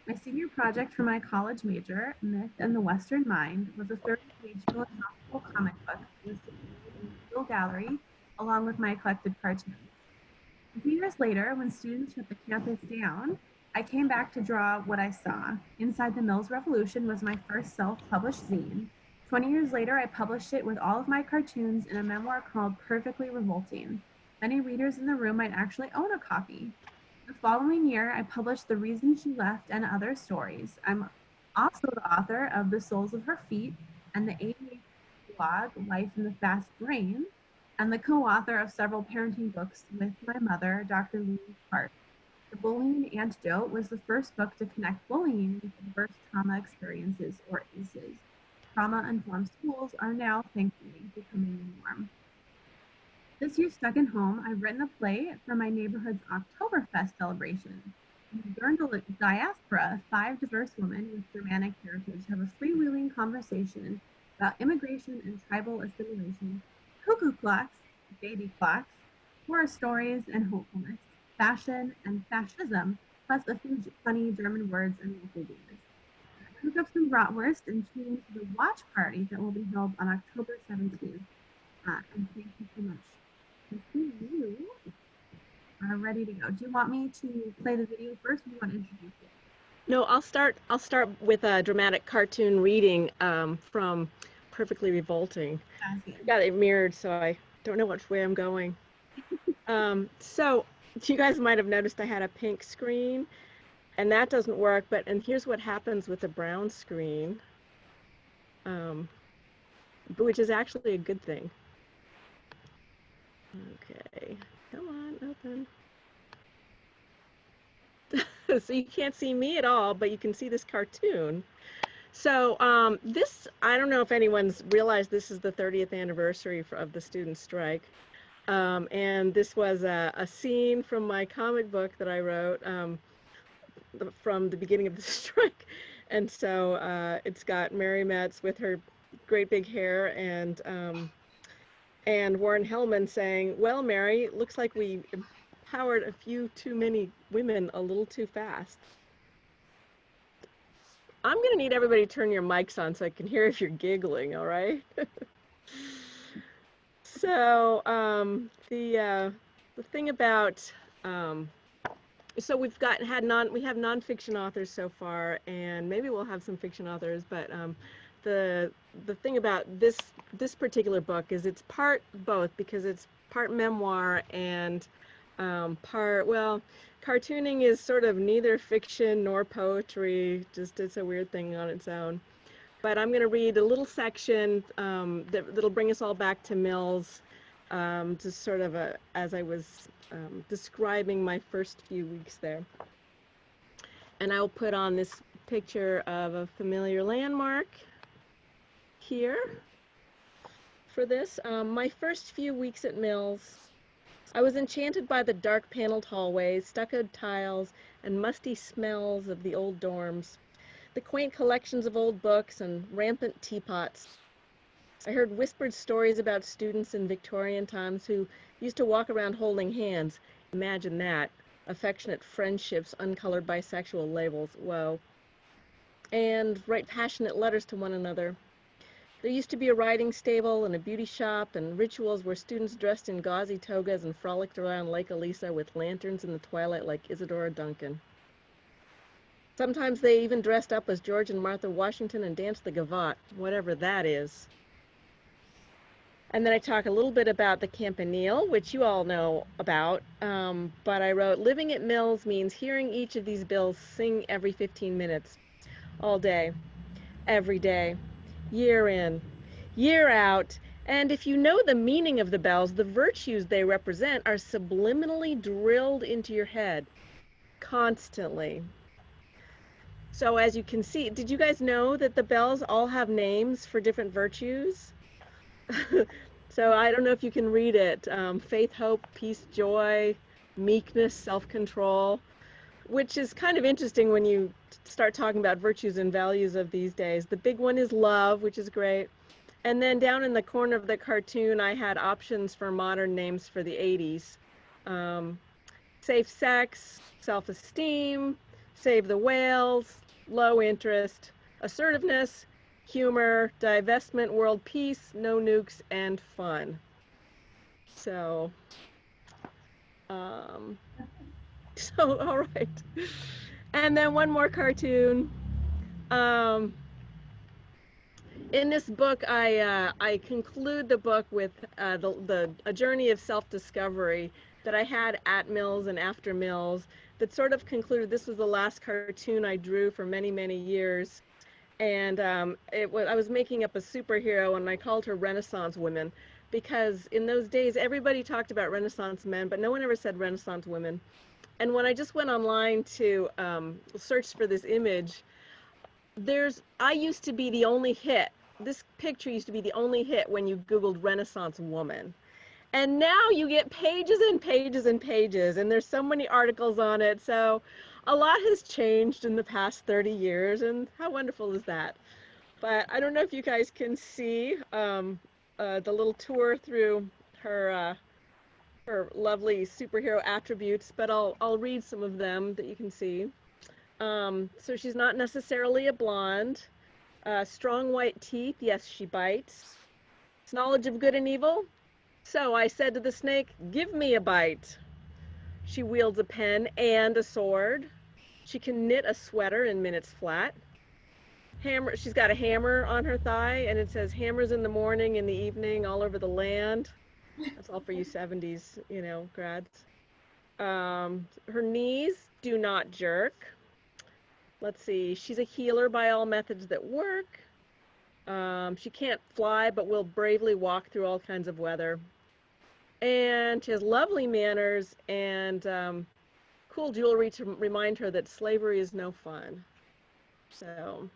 S1: My senior project for my college major, Myth and the Western Mind, was a 30-page philosophical comic book listed in the Field Gallery along with my collected cartoons. A few years later, when students shut the campus down, I came back to draw what I saw. Inside the Mills Revolution was my first self-published zine, 20 years later, I published it with all of my cartoons in a memoir called Perfectly Revolting. Many readers in the room might actually own a copy. The following year, I published The Reason She Left and Other Stories. I'm also the author of The Soles of Her Feet and the ADHD blog Life in the Fast Brain, and the co-author of several parenting books with my mother, Dr. Louise Park. The Bullying Antidote was the first book to connect bullying with adverse trauma experiences, or ACEs. Trauma-informed schools are now, thankfully, becoming the norm. This year, stuck at home, I've written a play for my neighborhood's Oktoberfest celebration. In the Dirndl diaspora, 5 diverse women with Germanic heritage have a freewheeling conversation about immigration and tribal assimilation, cuckoo clocks, baby clocks, horror stories and hopefulness, fashion and fascism, plus a few funny German words and local beers. Cook up some bratwurst and tune into the watch party that will be held on October 17th. And thank you so much. I think you are ready to go. Do you want me to play the video first, or do you want to introduce it?
S6: No, I'll start with a dramatic cartoon reading from Perfectly Revolting. I got it mirrored, so I don't know which way I'm going. So you guys might have noticed I had a pink screen, and that doesn't work, and here's what happens with a brown screen, which is actually a good thing. Okay, come on, open. So you can't see me at all, but you can see this cartoon. So this, I don't know if anyone's realized this is the 30th anniversary of the student strike. And this was a scene from my comic book that I wrote from the beginning of the strike. And so it's got Mary Metz with her great big hair and Warren Hellman saying, "Well, Mary, looks like we empowered a few too many women a little too fast." I'm going to need everybody to turn your mics on so I can hear if you're giggling, all right? So the thing about, so we have nonfiction authors so far, and maybe we'll have some fiction authors, but the thing about this particular book is it's part both, because it's part memoir and part, well, cartooning is sort of neither fiction nor poetry, just it's a weird thing on its own. But I'm going to read a little section that'll bring us all back to Mills, just sort of as I was describing my first few weeks there. And I'll put on this picture of a familiar landmark here for this. My first few weeks at Mills, I was enchanted by the dark paneled hallways, stuccoed tiles, and musty smells of the old dorms, the quaint collections of old books and rampant teapots. I heard whispered stories about students in Victorian times who used to walk around holding hands. Imagine that. Affectionate friendships uncolored by sexual labels. Whoa. And write passionate letters to one another. There used to be a riding stable and a beauty shop and rituals where students dressed in gauzy togas and frolicked around Lake Elisa with lanterns in the twilight like Isadora Duncan. Sometimes they even dressed up as George and Martha Washington and danced the gavotte, whatever that is. And then I talk a little bit about the Campanile, which you all know about, but I wrote, living at Mills means hearing each of these bells sing every 15 minutes, all day, every day, year in, year out. And if you know the meaning of the bells, the virtues they represent are subliminally drilled into your head constantly. So as you can see, did you guys know that the bells all have names for different virtues? So I don't know if you can read it. Faith, hope, peace, joy, meekness, self-control, which is kind of interesting when you start talking about virtues and values of these days. The big one is love, which is great. And then down in the corner of the cartoon, I had options for modern names for the 80s. Safe sex, self-esteem, save the whales, low interest, assertiveness, humor, divestment, world peace, no nukes, and fun. So, all right. And then one more cartoon. in this book, I conclude the book with a journey of self-discovery that I had at Mills and after Mills that sort of concluded. This was the last cartoon I drew for many, many years. And I was making up a superhero, and I called her Renaissance Women, because in those days, everybody talked about Renaissance men, but no one ever said Renaissance women. And when I just went online to search for this image, I used to be the only hit. This picture used to be the only hit when you Googled Renaissance woman. And now you get pages and pages and pages, and there's so many articles on it. So a lot has changed in the past 30 years, and how wonderful is that? But I don't know if you guys can see the little tour through her lovely superhero attributes, but I'll read some of them that you can see. So she's not necessarily a blonde. Strong white teeth, yes, she bites. Knowledge of good and evil. So I said to the snake, give me a bite. She wields a pen and a sword. She can knit a sweater in minutes flat. She's got a hammer on her thigh, and it says hammers in the morning, in the evening, all over the land. That's all for you 70s, grads. Her knees do not jerk. Let's see, she's a healer by all methods that work. She can't fly, but will bravely walk through all kinds of weather. And she has lovely manners and cool jewelry to remind her that slavery is no fun. So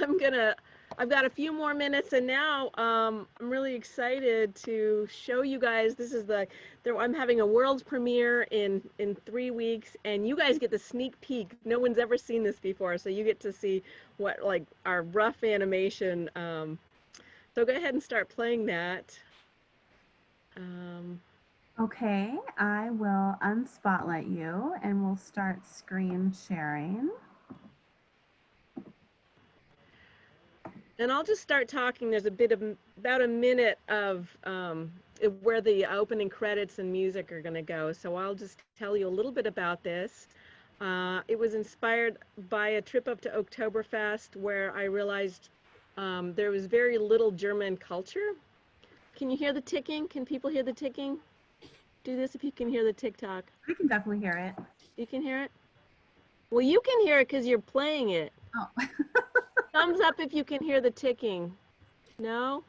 S6: I've got a few more minutes, and now I'm really excited to show you guys. This is I'm having a world premiere in 3 weeks, and you guys get the sneak peek. No one's ever seen this before, so you get to see what our rough animation. So go ahead and start playing that.
S1: Okay, I will unspotlight you, and we'll start screen sharing.
S6: And I'll just start talking. There's about a minute of where the opening credits and music are going to go. So I'll just tell you a little bit about this. It was inspired by a trip up to Oktoberfest, where I realized there was very little German culture. Can you hear the ticking? Can people hear the ticking? Do this if you can hear the tick-tock.
S1: I can definitely hear it.
S6: You can hear it? Well, you can hear it because you're playing it.
S1: Oh.
S6: Thumbs up if you can hear the ticking. No?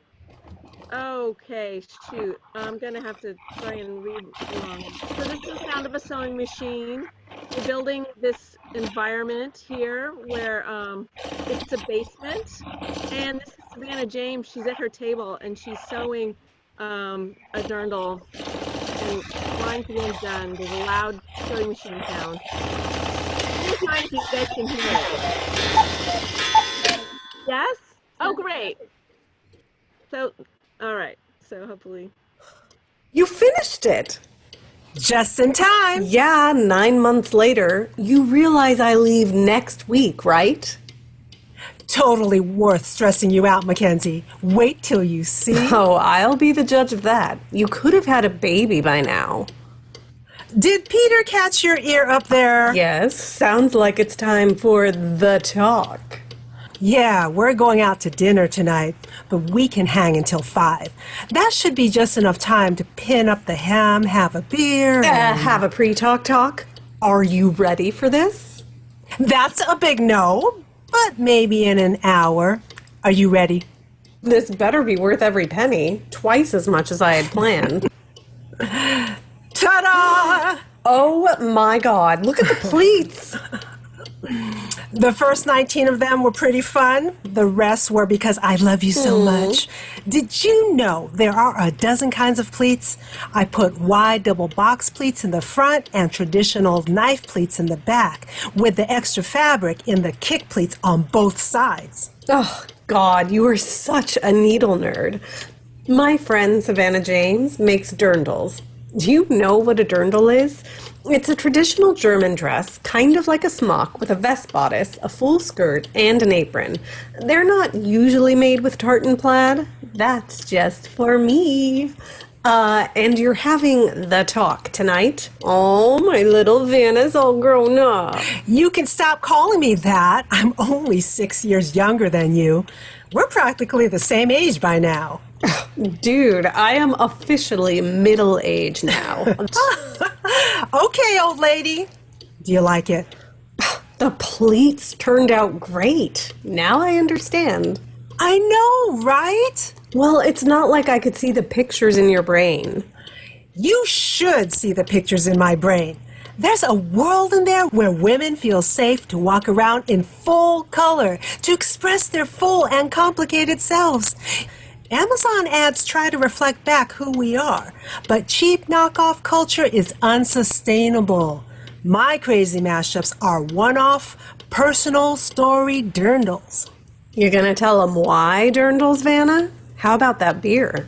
S6: Okay, shoot. I'm going to have to try and read along. So this is the sound of a sewing machine. We're building this environment here where it's a basement. And this is Savannah James. She's at her table, and she's sewing a dirndl. And line's being done. There's a loud sewing machine sound. Anytime you guys can hear it. Yes? Oh, great. So, all right. So hopefully.
S7: You finished it.
S8: Just in time.
S7: Yeah, 9 months later. You realize I leave next week, right?
S8: Totally worth stressing you out, Mackenzie. Wait till you see.
S7: Oh, I'll be the judge of that. You could have had a baby by now.
S8: Did Peter catch your ear up there?
S7: Yes, sounds like it's time for the talk.
S8: Yeah, we're going out to dinner tonight, but we can hang until 5. That should be just enough time to pin up the hem, have a beer, and...
S7: have a pre-talk? Are you ready for this?
S8: That's a big no, but maybe in an hour. Are you ready?
S7: This better be worth every penny, twice as much as I had planned.
S8: Ta-da!
S7: Oh my God, look at the pleats.
S8: The first 19 of them were pretty fun. The rest were because I love you so much. Did you know there are a dozen kinds of pleats? I put wide double box pleats in the front and traditional knife pleats in the back, with the extra fabric in the kick pleats on both sides.
S7: Oh, God, you are such a needle nerd. My friend Savannah James makes dirndls. Do you know what a dirndl is? It's a traditional German dress, kind of like a smock, with a vest bodice, a full skirt, and an apron. They're not usually made with tartan plaid. That's just for me. And you're having the talk tonight? Oh, my little Vanna's all grown up.
S8: You can stop calling me that. I'm only 6 years younger than you. We're practically the same age by now.
S7: Dude, I am officially middle-aged now.
S8: Okay, old lady. Do you like it?
S7: The pleats turned out great. Now I understand.
S8: I know, right?
S7: Well, it's not like I could see the pictures in your brain.
S8: You should see the pictures in my brain. There's a world in there where women feel safe to walk around in full color, to express their full and complicated selves. Amazon ads try to reflect back who we are, but cheap knockoff culture is unsustainable. My crazy mashups are one-off, personal story dirndles.
S7: You're gonna tell them why dirndles, Vanna? How about that beer?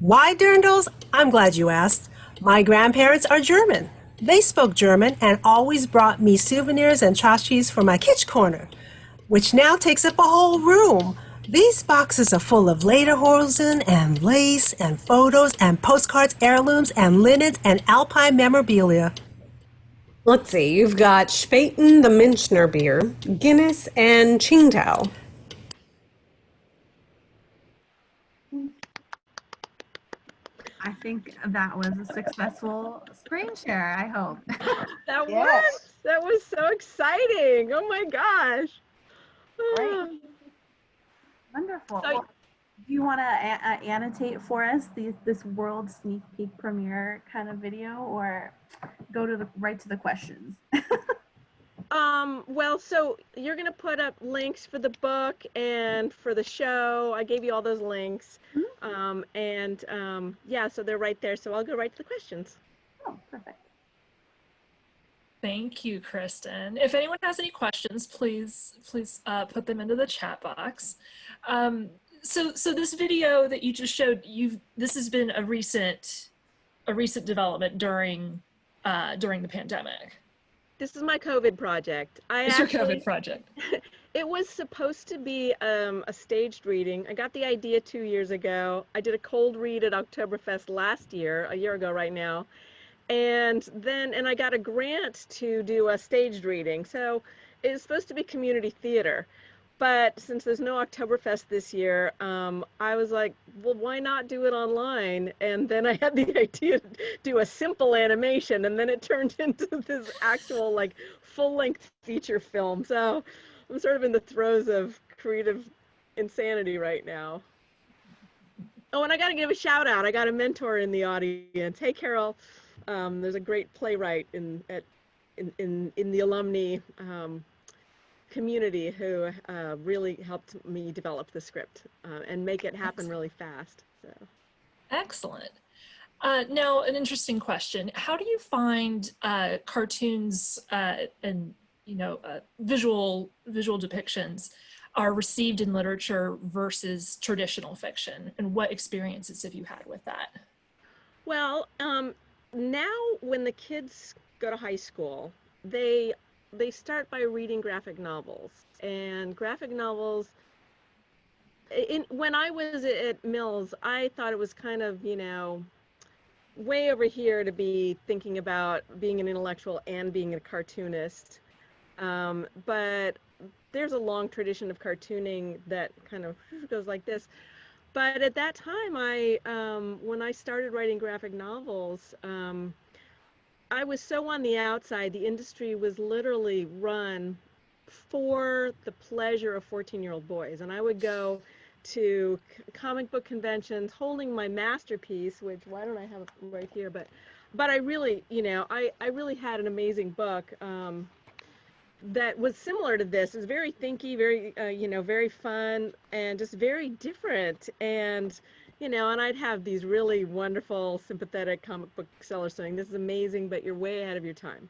S8: Why dirndls? I'm glad you asked. My grandparents are German. They spoke German and always brought me souvenirs and tchotchkes for my kitsch corner, which now takes up a whole room. These boxes are full of lederhosen and lace and photos and postcards, heirlooms and linens and alpine memorabilia.
S7: Let's see, you've got Spaten, the Münchner beer, Guinness, and Qingdao.
S1: I think that was a successful screen share, I hope.
S6: That
S5: Yes.
S6: worked. That was so exciting. Oh my gosh.
S5: Great.
S1: Wonderful.
S6: So-
S1: Well, do you want to annotate for us this world sneak peek premiere kind of video, or go to right to the questions?
S6: Well, so you're going to put up links for the book and for the show. I gave you all those links. Yeah, so they're right there. So I'll go right to the questions.
S1: Oh, perfect.
S2: Thank you, Kristen. If anyone has any questions, please put them into the chat box. So this video that you just showed, this has been a recent development during the pandemic.
S6: This is my COVID project.
S2: It's your COVID project.
S6: It was supposed to be a staged reading. I got the idea 2 years ago. I did a cold read at Oktoberfest last year, a year ago right now. And I got a grant to do a staged reading. So it's supposed to be community theater. But since there's no Oktoberfest this year, I was like, well, why not do it online? And then I had the idea to do a simple animation, and then it turned into this actual like full-length feature film. So I'm sort of in the throes of creative insanity right now. Oh, and I got to give a shout out. I got a mentor in the audience. Hey, Carol. There's a great playwright in the alumni community who really helped me develop the script and make it happen really fast. So.
S2: Excellent. Now, an interesting question. How do you find cartoons and visual depictions are received in literature versus traditional fiction? And what experiences have you had with that?
S6: Well, now when the kids go to high school, they start by reading graphic novels. And graphic novels, when I was at Mills, I thought it was kind of, way over here to be thinking about being an intellectual and being a cartoonist. But there's a long tradition of cartooning that kind of goes like this. But at that time, when I started writing graphic novels, I was so on the outside. The industry was literally run for the pleasure of 14-year-old boys. And I would go to comic book conventions holding my masterpiece, which, why don't I have it right here? But I really, I really had an amazing book that was similar to this. It was very thinky, very, very fun, and just very different. And and I'd have these really wonderful, sympathetic comic book sellers saying, this is amazing, but you're way ahead of your time.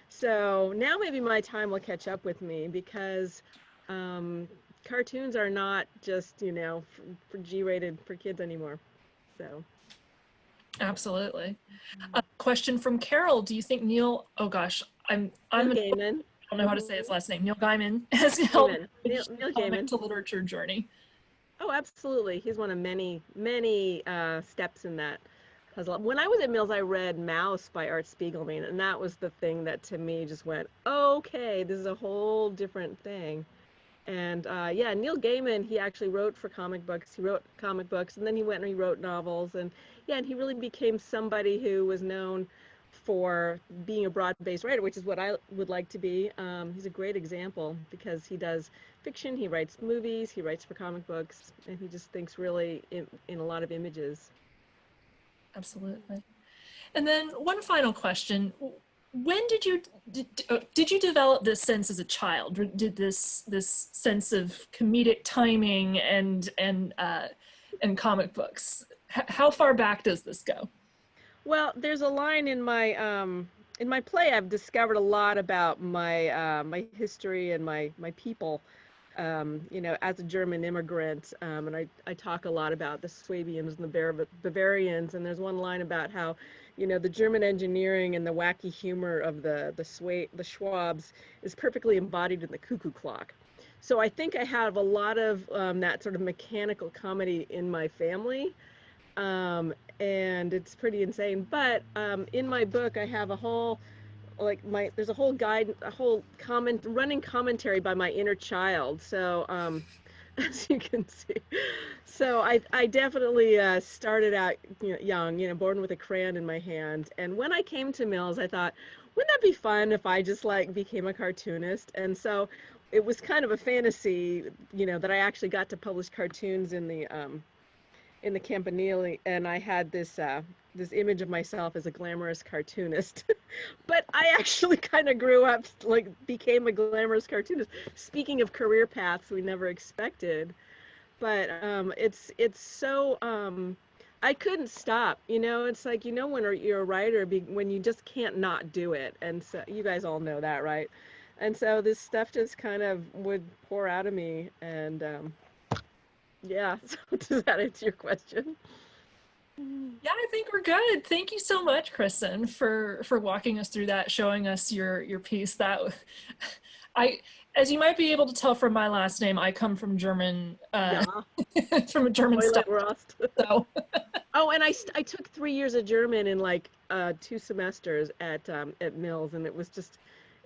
S6: So now maybe my time will catch up with me, because cartoons are not just, for G-rated for kids anymore. So.
S2: Absolutely. A question from Carol. Do you think Neil, oh gosh,
S6: Neil Gaiman.
S2: I don't know how to say his last name. Neil Gaiman has helped
S6: Neil
S2: comic
S6: Gaiman.
S2: to literature journey.
S6: Oh, absolutely. He's one of many, many steps in that. puzzle. When I was at Mills, I read Mouse by Art Spiegelman, and that was the thing that to me just went, okay, this is a whole different thing. And yeah, Neil Gaiman, he actually wrote for comic books. He wrote comic books, and then he went and he wrote novels. And yeah, and he really became somebody who was known for being a broad-based writer, which is what I would like to be. He's a great example because he does fiction, he writes movies, he writes for comic books, and he just thinks really in a lot of images.
S2: Absolutely. And then one final question. When did you develop this sense as a child? Did this sense of comedic timing and comic books? How far back does this go?
S6: Well, there's a line in my play. I've discovered a lot about my my history and my people. You know, as a German immigrant, and I talk a lot about the Swabians and the Bavarians, and there's one line about how, you know, the German engineering and the wacky humor of the Schwabs is perfectly embodied in the cuckoo clock. So I think I have a lot of that sort of mechanical comedy in my family, and it's pretty insane. But in my book, I have a whole there's a whole guide, a whole running commentary by my inner child. So as you can see, so I definitely started out young, you know, born with a crayon in my hand. And when I came to Mills, I thought, wouldn't that be fun if I just like became a cartoonist? And so it was kind of a fantasy, you know, that I actually got to publish cartoons in the Campanile, and I had this this image of myself as a glamorous cartoonist. But I actually kind of grew up, like, became a glamorous cartoonist. Speaking of career paths we never expected, but it's so I couldn't stop. You know, it's like, you know, when you're a writer, when you just can't not do it, and so you guys all know that, right? And so this stuff just kind of would pour out of me, and yeah. So does that answer your question?
S2: Yeah, I think we're good. Thank you so much, Kristen, for walking us through that, showing us your piece. That as you might be able to tell from my last name, I come from German,
S6: Yeah.
S2: from a German
S6: Toilet
S2: stuff.
S6: rust.
S2: So.
S6: Oh, and I took 3 years of German in like 2 semesters at Mills, and it was just,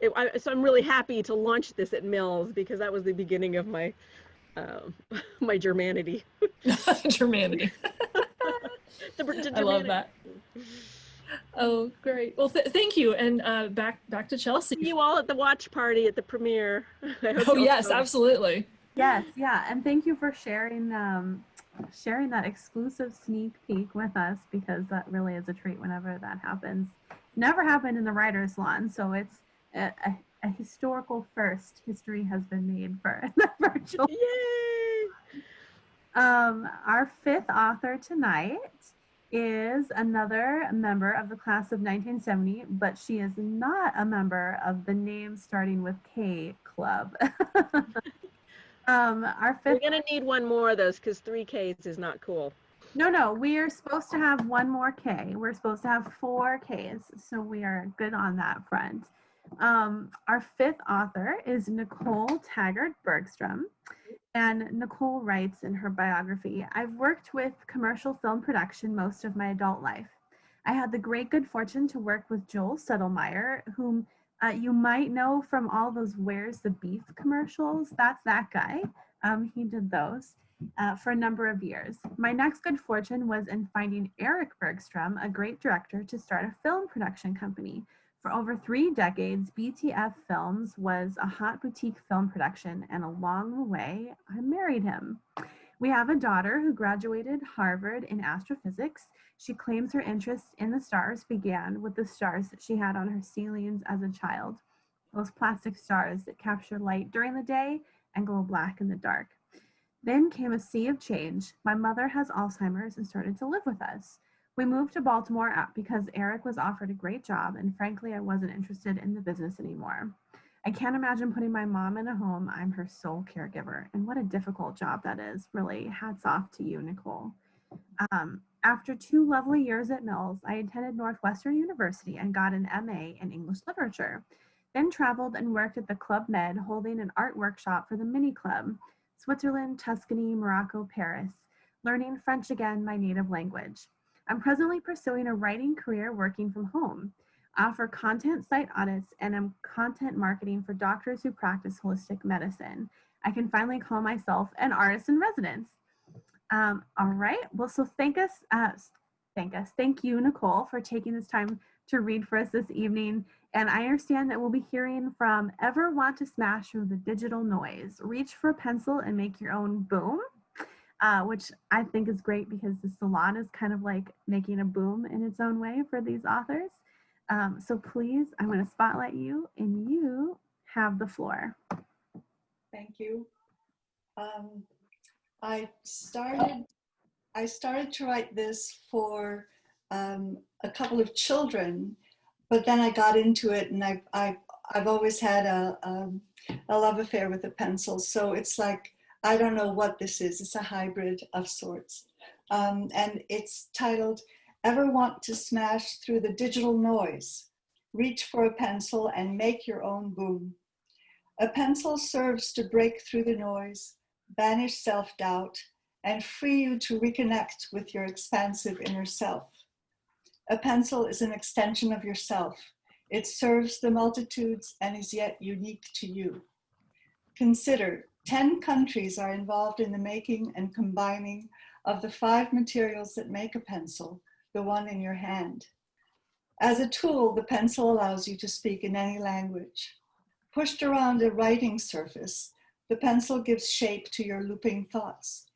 S6: so I'm really happy to launch this at Mills because that was the beginning of my my Germanity.
S2: Germanity. I love that. Oh, great. Well, thank you. And back to Chelsea.
S6: See you all at the watch party at the premiere.
S2: Oh, yes, absolutely.
S1: Yes, yeah. And thank you for sharing sharing that exclusive sneak peek with us, because that really is a treat whenever that happens. Never happened in the Writers' Salon, so it's a historical first. History has been made for the virtual.
S6: Yay!
S1: Our fifth author tonight is another member of the class of 1970, but she is not a member of the name starting with K club. Our fifth.
S6: We're gonna need one more of those because 3 Ks is not cool.
S1: No, we are supposed to have one more K. We're supposed to have 4 Ks, so we are good on that front. Our fifth author is Nicole Taggart Bergstrom, and Nicole writes in her biography, "I've worked with commercial film production most of my adult life. I had the great good fortune to work with Joel Settlemyer, whom you might know from all those Where's the Beef commercials. That's that guy. He did those for a number of years. My next good fortune was in finding Eric Bergstrom, a great director, to start a film production company. For over 3 decades, BTF Films was a hot boutique film production, and along the way, I married him. We have a daughter who graduated Harvard in astrophysics. She claims her interest in the stars began with the stars that she had on her ceilings as a child, those plastic stars that capture light during the day and glow black in the dark. Then came a sea of change. My mother has Alzheimer's and started to live with us. We moved to Baltimore because Eric was offered a great job, and frankly, I wasn't interested in the business anymore. I can't imagine putting my mom in a home. I'm her sole caregiver, and what a difficult job that is. Really, hats off to you, Nicole." After 2 lovely years at Mills, I attended Northwestern University and got an MA in English literature, then traveled and worked at the Club Med, holding an art workshop for the Mini Club, Switzerland, Tuscany, Morocco, Paris, learning French again, my native language. I'm presently pursuing a writing career working from home. I offer content site audits and am content marketing for doctors who practice holistic medicine. I can finally call myself an artist in residence. All right. Well, so thank you, Nicole, for taking this time to read for us this evening. And I understand that we'll be hearing from Ever Want to Smash Through the Digital Noise, Reach for a Pencil and Make Your Own Boom, which I think is great because the Salon is kind of like making a boom in its own way for these authors. So please, I'm going to spotlight you and you have the floor.
S9: Thank you. I started to write this for a couple of children, but then I got into it, and I've always had a love affair with the pencil. So it's like, I don't know what this is. It's a hybrid of sorts, and it's titled "Ever Want to Smash Through the Digital Noise? Reach for a pencil and make your own boom." A pencil serves to break through the noise, banish self-doubt, and free you to reconnect with your expansive inner self. A pencil is an extension of yourself. It serves the multitudes and is yet unique to you. Consider, 10 countries are involved in the making and combining of the 5 materials that make a pencil, the one in your hand. As a tool, the pencil allows you to speak in any language. Pushed around a writing surface, the pencil gives shape to your looping thoughts.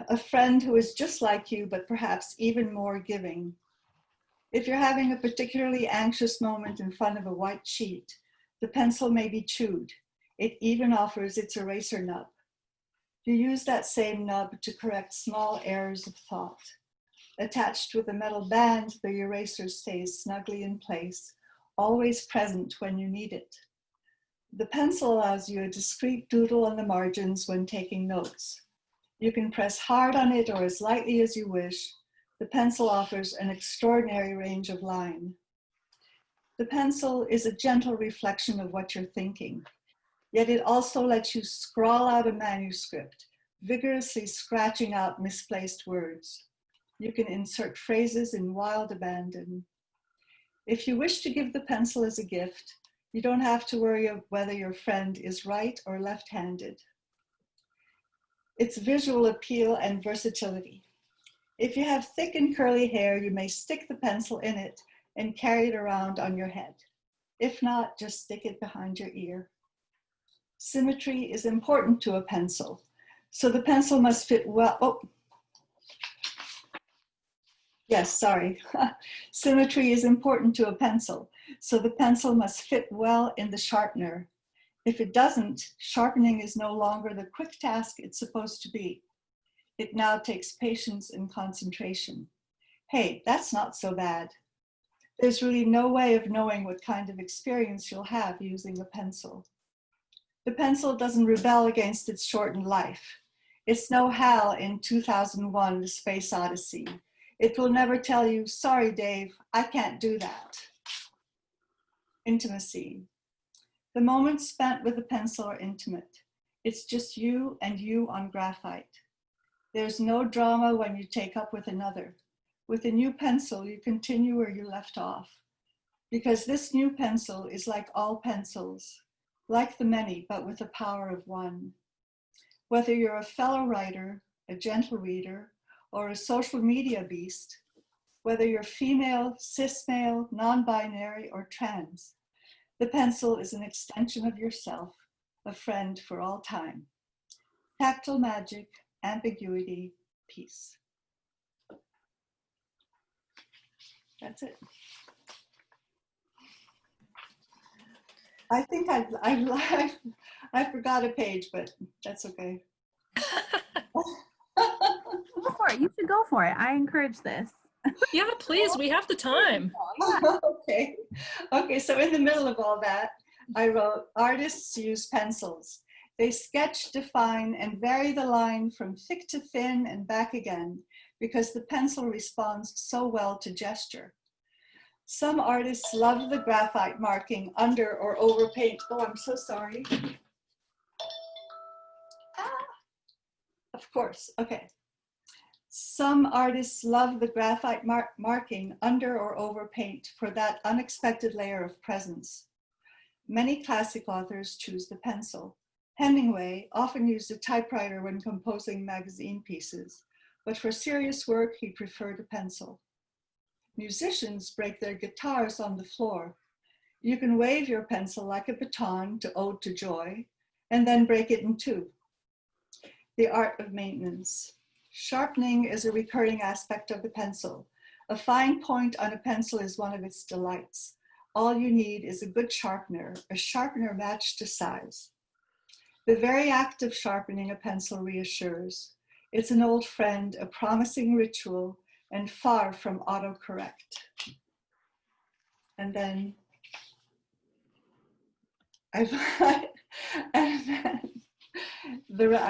S9: A friend who is just like you, but perhaps even more giving. If you're having a particularly anxious moment in front of a white sheet, the pencil may be chewed. It even offers its eraser nub. You use that same nub to correct small errors of thought. Attached with a metal band, the eraser stays snugly in place, always present when you need it. The pencil allows you a discreet doodle on the margins when taking notes. You can press hard on it or as lightly as you wish. The pencil offers an extraordinary range of line. The pencil is a gentle reflection of what you're thinking, yet it also lets you scrawl out a manuscript, vigorously scratching out misplaced words. You can insert phrases in wild abandon. If you wish to give the pencil as a gift, you don't have to worry whether your friend is right or left-handed. Its visual appeal and versatility. If you have thick and curly hair, you may stick the pencil in it and carry it around on your head. If not, just stick it behind your ear. Symmetry is important to a pencil, so the pencil must fit well. Oh, yes, sorry. Symmetry is important to a pencil, so the pencil must fit well in the sharpener. If it doesn't, sharpening is no longer the quick task it's supposed to be. It now takes patience and concentration. Hey, that's not so bad. There's really no way of knowing what kind of experience you'll have using a pencil. The pencil doesn't rebel against its shortened life. It's no HAL in 2001, The Space Odyssey. It will never tell you, sorry, Dave, I can't do that. Intimacy. The moments spent with a pencil are intimate. It's just you and you on graphite. There's no drama when you take up with another. With a new pencil, you continue where you left off. Because this new pencil is like all pencils, like the many, but with the power of one. Whether you're a fellow writer, a gentle reader, or a social media beast, whether you're female, cis male, non-binary, or trans, the pencil is an extension of yourself, a friend for all time. Tactile magic, ambiguity, peace. That's it. I think I forgot a page, but that's okay.
S1: Go for it. You should go for it. I encourage this.
S2: Yeah, please, we have the time.
S9: Okay, so in the middle of all that, I wrote, artists use pencils. They sketch, define, and vary the line from thick to thin and back again, because the pencil responds so well to gesture. Some artists love the graphite marking under or over paint. Oh, I'm so sorry. Of course, okay. Some artists love the graphite marking under or over paint for that unexpected layer of presence. Many classic authors choose the pencil. Hemingway often used a typewriter when composing magazine pieces, but for serious work, he preferred a pencil. Musicians break their guitars on the floor. You can wave your pencil like a baton to Ode to Joy, and then break it in two. The art of maintenance. Sharpening is a recurring aspect of the pencil. A fine point on a pencil is one of its delights. All you need is a good sharpener, a sharpener matched to size. The very act of sharpening a pencil reassures. It's an old friend, a promising ritual, and far from autocorrect. And then I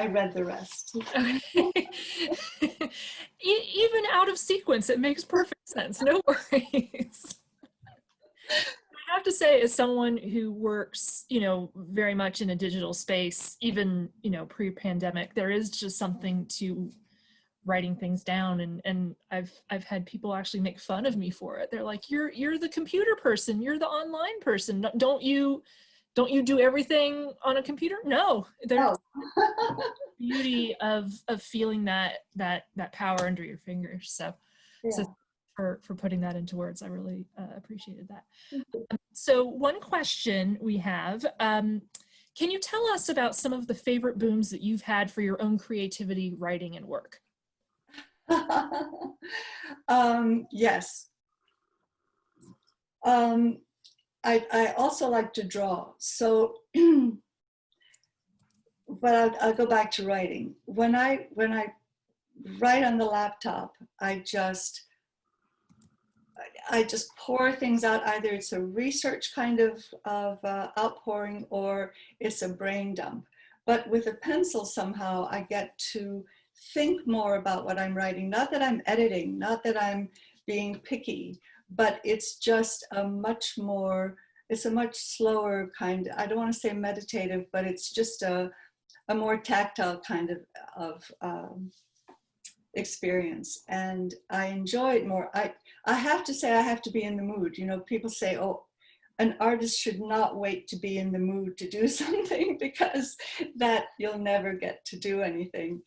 S9: read the rest.
S2: Even out of sequence, it makes perfect sense. No worries. I have to say, as someone who works, very much in a digital space, even, pre-pandemic, there is just something to writing things down, and I've had people actually make fun of me for it. They're like, you're the computer person, you're the online person. Don't you do everything on a computer? No, there's beauty of feeling that power under your fingers. So,
S9: Yeah.
S2: So for putting that into words, I really appreciated that. So one question we have, can you tell us about some of the favorite booms that you've had for your own creativity, writing, and work?
S9: Yes. I also like to draw. So, but I'll go back to writing. When I write on the laptop, I just pour things out. Either it's a research kind of outpouring, or it's a brain dump. But with a pencil, somehow I get to think more about what I'm writing. Not that I'm editing, not that I'm being picky, but it's just it's a much slower kind. I don't want to say meditative, but it's just a more tactile kind of experience, and I enjoy it more. I have to say, I have to be in the mood. People say, oh, an artist should not wait to be in the mood to do something, because that you'll never get to do anything.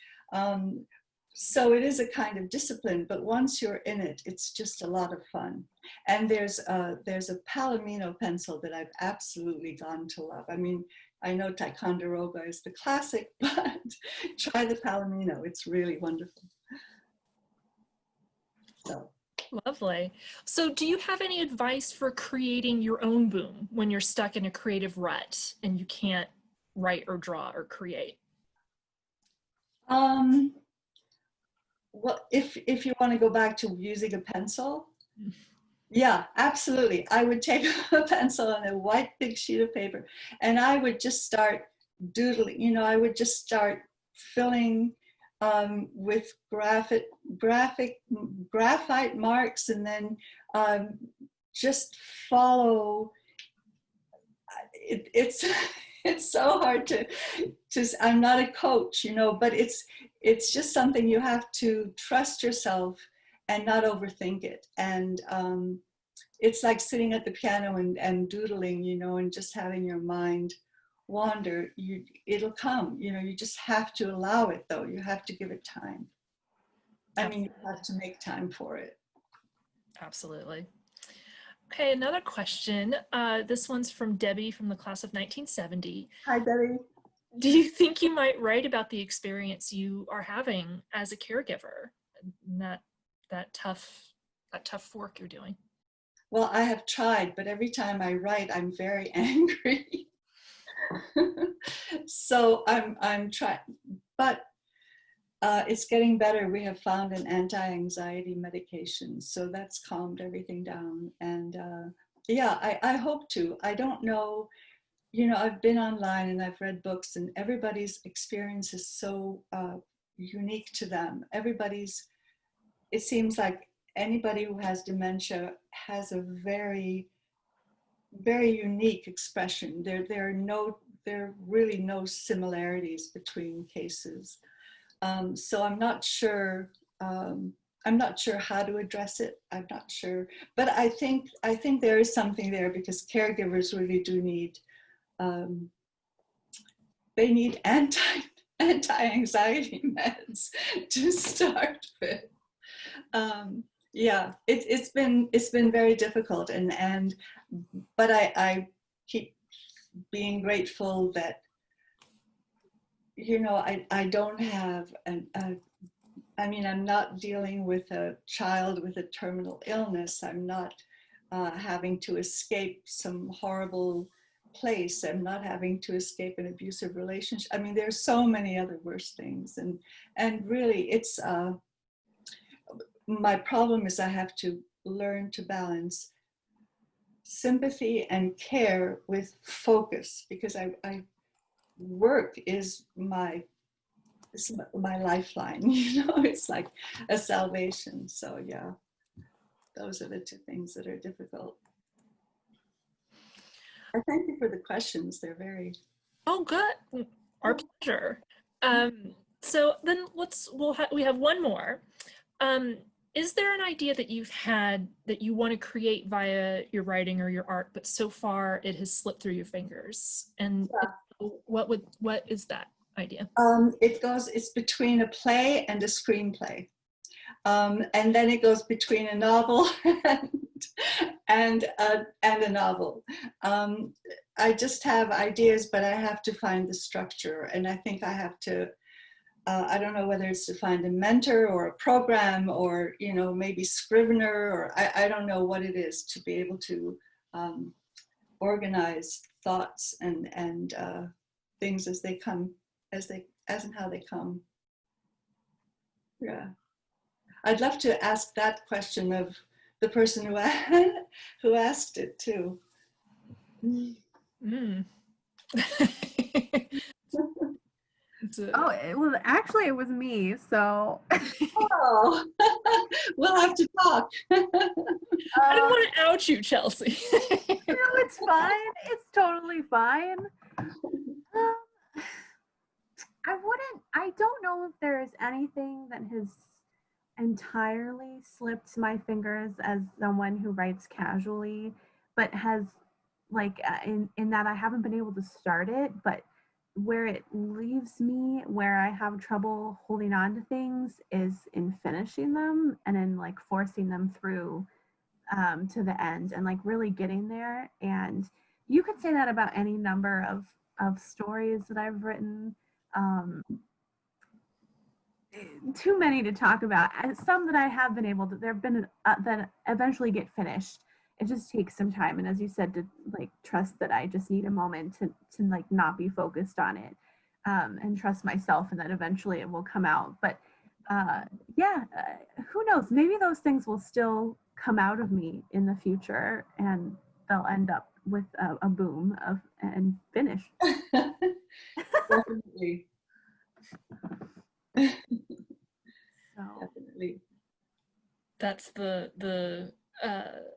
S9: So it is a kind of discipline, but once you're in it, it's just a lot of fun. And there's a Palomino pencil that I've absolutely gone to love. I mean, I know Ticonderoga is the classic, but try the Palomino. It's really wonderful. So.
S2: Lovely. So do you have any advice for creating your own boom when you're stuck in a creative rut and you can't write or draw or create?
S9: Well, if you want to go back to using a pencil, yeah, absolutely. I would take a pencil and a white big sheet of paper, and I would just start doodling. I would just start filling with graphite marks, and then just follow. It's so hard to I'm not a coach, but it's just something you have to trust yourself and not overthink it. And it's like sitting at the piano and doodling, and just having your mind wander. It'll come, you just have to allow it, though. You have to give it time. I mean, you have to make time for it.
S2: Absolutely. Okay, another question. This one's from Debbie from the class of 1970.
S9: Hi, Debbie.
S2: Do you think you might write about the experience you are having as a caregiver and that tough work you're doing?
S9: Well, I have tried, but every time I write, I'm very angry. So I'm trying, but it's getting better. We have found an anti-anxiety medication, so that's calmed everything down. And yeah, I hope to. I don't know, I've been online and I've read books, and everybody's experience is so unique to them. It seems like anybody who has dementia has a very, very unique expression. There are really no similarities between cases. So I'm not sure I'm not sure how to address it. I'm not sure, but I think there is something there, because caregivers really do need, they need anti-anxiety meds to start with. Yeah, it's been very difficult, but I keep being grateful that, you know, I don't have I mean, I'm not dealing with a child with a terminal illness. I'm not having to escape some horrible place. I'm not having to escape an abusive relationship. I mean, there's so many other worse things, and really, it's my problem is I have to learn to balance sympathy and care with focus, because I work is my lifeline, you know, it's like a salvation. So yeah, those are the two things that are difficult. I thank you for the questions. They're very...
S2: Oh, good. Our pleasure. So then we have one more. Is there an idea that you've had that you want to create via your writing or your art, but so far it has slipped through your fingers? And what is that idea?
S9: It's between a play and a screenplay. And then it goes between a novel and a novel. I just have ideas, but I have to find the structure. And I think I have to, I don't know whether it's to find a mentor or a program, or, you know, maybe Scrivener, or I don't know what it is, to be able to organize thoughts and things as they come, as and how they come. Yeah. I'd love to ask that question of the person who asked it too.
S2: Mm.
S1: Well, actually, it was me. So,
S9: oh, we'll have to talk.
S2: I didn't want to out you, Chelsea.
S1: No, it's fine. It's totally fine. I don't know if there is anything that has entirely slipped my fingers as someone who writes casually, but has, like, in that I haven't been able to start it, but where it leaves me, where I have trouble holding on to things, is in finishing them and in, like, forcing them through to the end and, like, really getting there. And you could say that about any number of stories that I've written. Too many to talk about. And some that I have been able to, there have been that eventually get finished. It just takes some time, and as you said, to, like, trust that I just need a moment to like not be focused on it, and trust myself, and that eventually it will come out. But who knows? Maybe those things will still come out of me in the future, and they'll end up with a boom and finish.
S9: Definitely.
S1: So.
S9: Definitely.
S2: That's the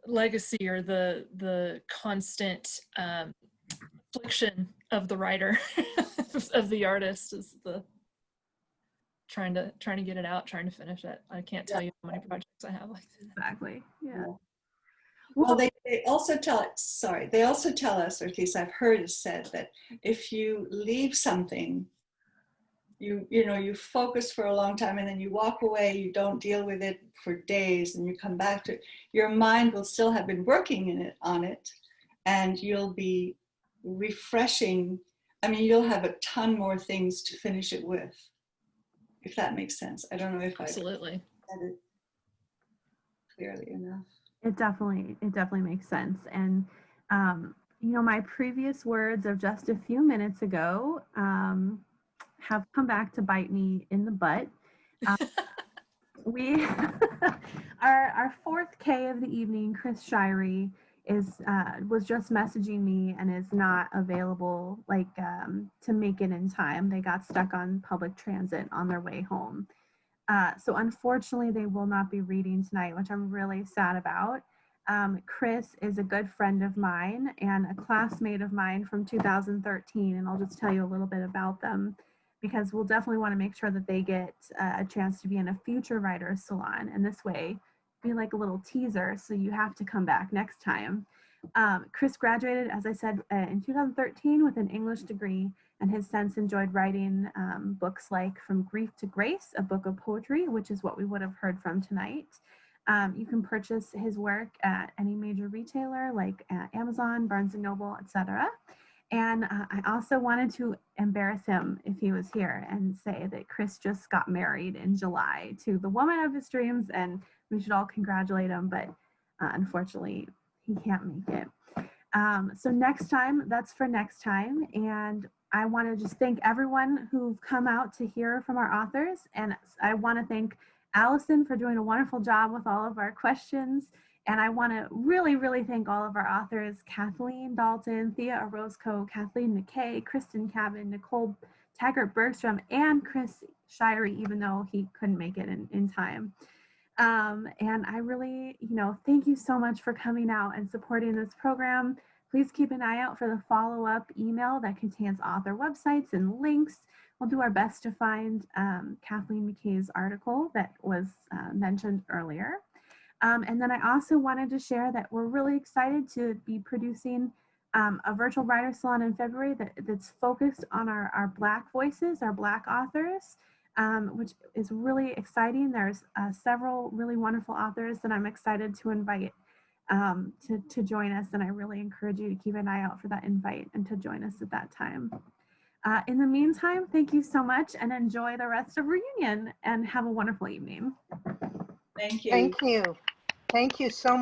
S2: legacy, or the constant affliction of the writer, of the artist, is the trying to get it out, trying to finish it. I can't tell you how many projects I have like that.
S1: Exactly. Yeah.
S9: Well, they also tell us, or at least I've heard it said, that if you leave something, you know, you focus for a long time and then you walk away, you don't deal with it for days, and you come back to it, your mind will still have been working on it, and you'll be refreshing. I mean, you'll have a ton more things to finish it with, if that makes sense. I don't know if
S2: Absolutely.
S9: I said it clearly enough.
S1: It definitely makes sense. And you know, my previous words of just a few minutes ago have come back to bite me in the butt. We our fourth K of the evening, Chris Shirey, was just messaging me and is not available, like, to make it in time. They got stuck on public transit on their way home. So unfortunately, they will not be reading tonight, which I'm really sad about. Chris is a good friend of mine and a classmate of mine from 2013, and I'll just tell you a little bit about them. because we'll definitely want to make sure that they get a chance to be in a future writers salon, and this way be like a little teaser so you have to come back next time. Chris graduated, as I said, in 2013 with an English degree, and has since enjoyed writing books like From Grief to Grace, a book of poetry, which is what we would have heard from tonight. You can purchase his work at any major retailer like Amazon, Barnes & Noble, etc. And I also wanted to embarrass him if he was here and say that Chris just got married in July to the woman of his dreams, and we should all congratulate him, but unfortunately he can't make it. So next time, that's for next time. And I want to just thank everyone who've come out to hear from our authors. And I want to thank Allison for doing a wonderful job with all of our questions. And I want to really, really thank all of our authors, Kathleen Dalton, Thea Orozco, Kathleen McKay, Kristen Cabin, Nicole Taggart Bergstrom, and Chris Shirey, even though he couldn't make it in time. And I really, thank you so much for coming out and supporting this program. Please keep an eye out for the follow-up email that contains author websites and links. We'll do our best to find Kathleen McKay's article that was mentioned earlier. And then I also wanted to share that we're really excited to be producing a virtual writer salon in February that's focused on our Black voices, our Black authors, which is really exciting. There's several really wonderful authors that I'm excited to invite to join us, and I really encourage you to keep an eye out for that invite and to join us at that time. In the meantime, thank you so much and enjoy the rest of Reunion and have a wonderful evening.
S3: Thank you.
S5: Thank you. Thank you so much.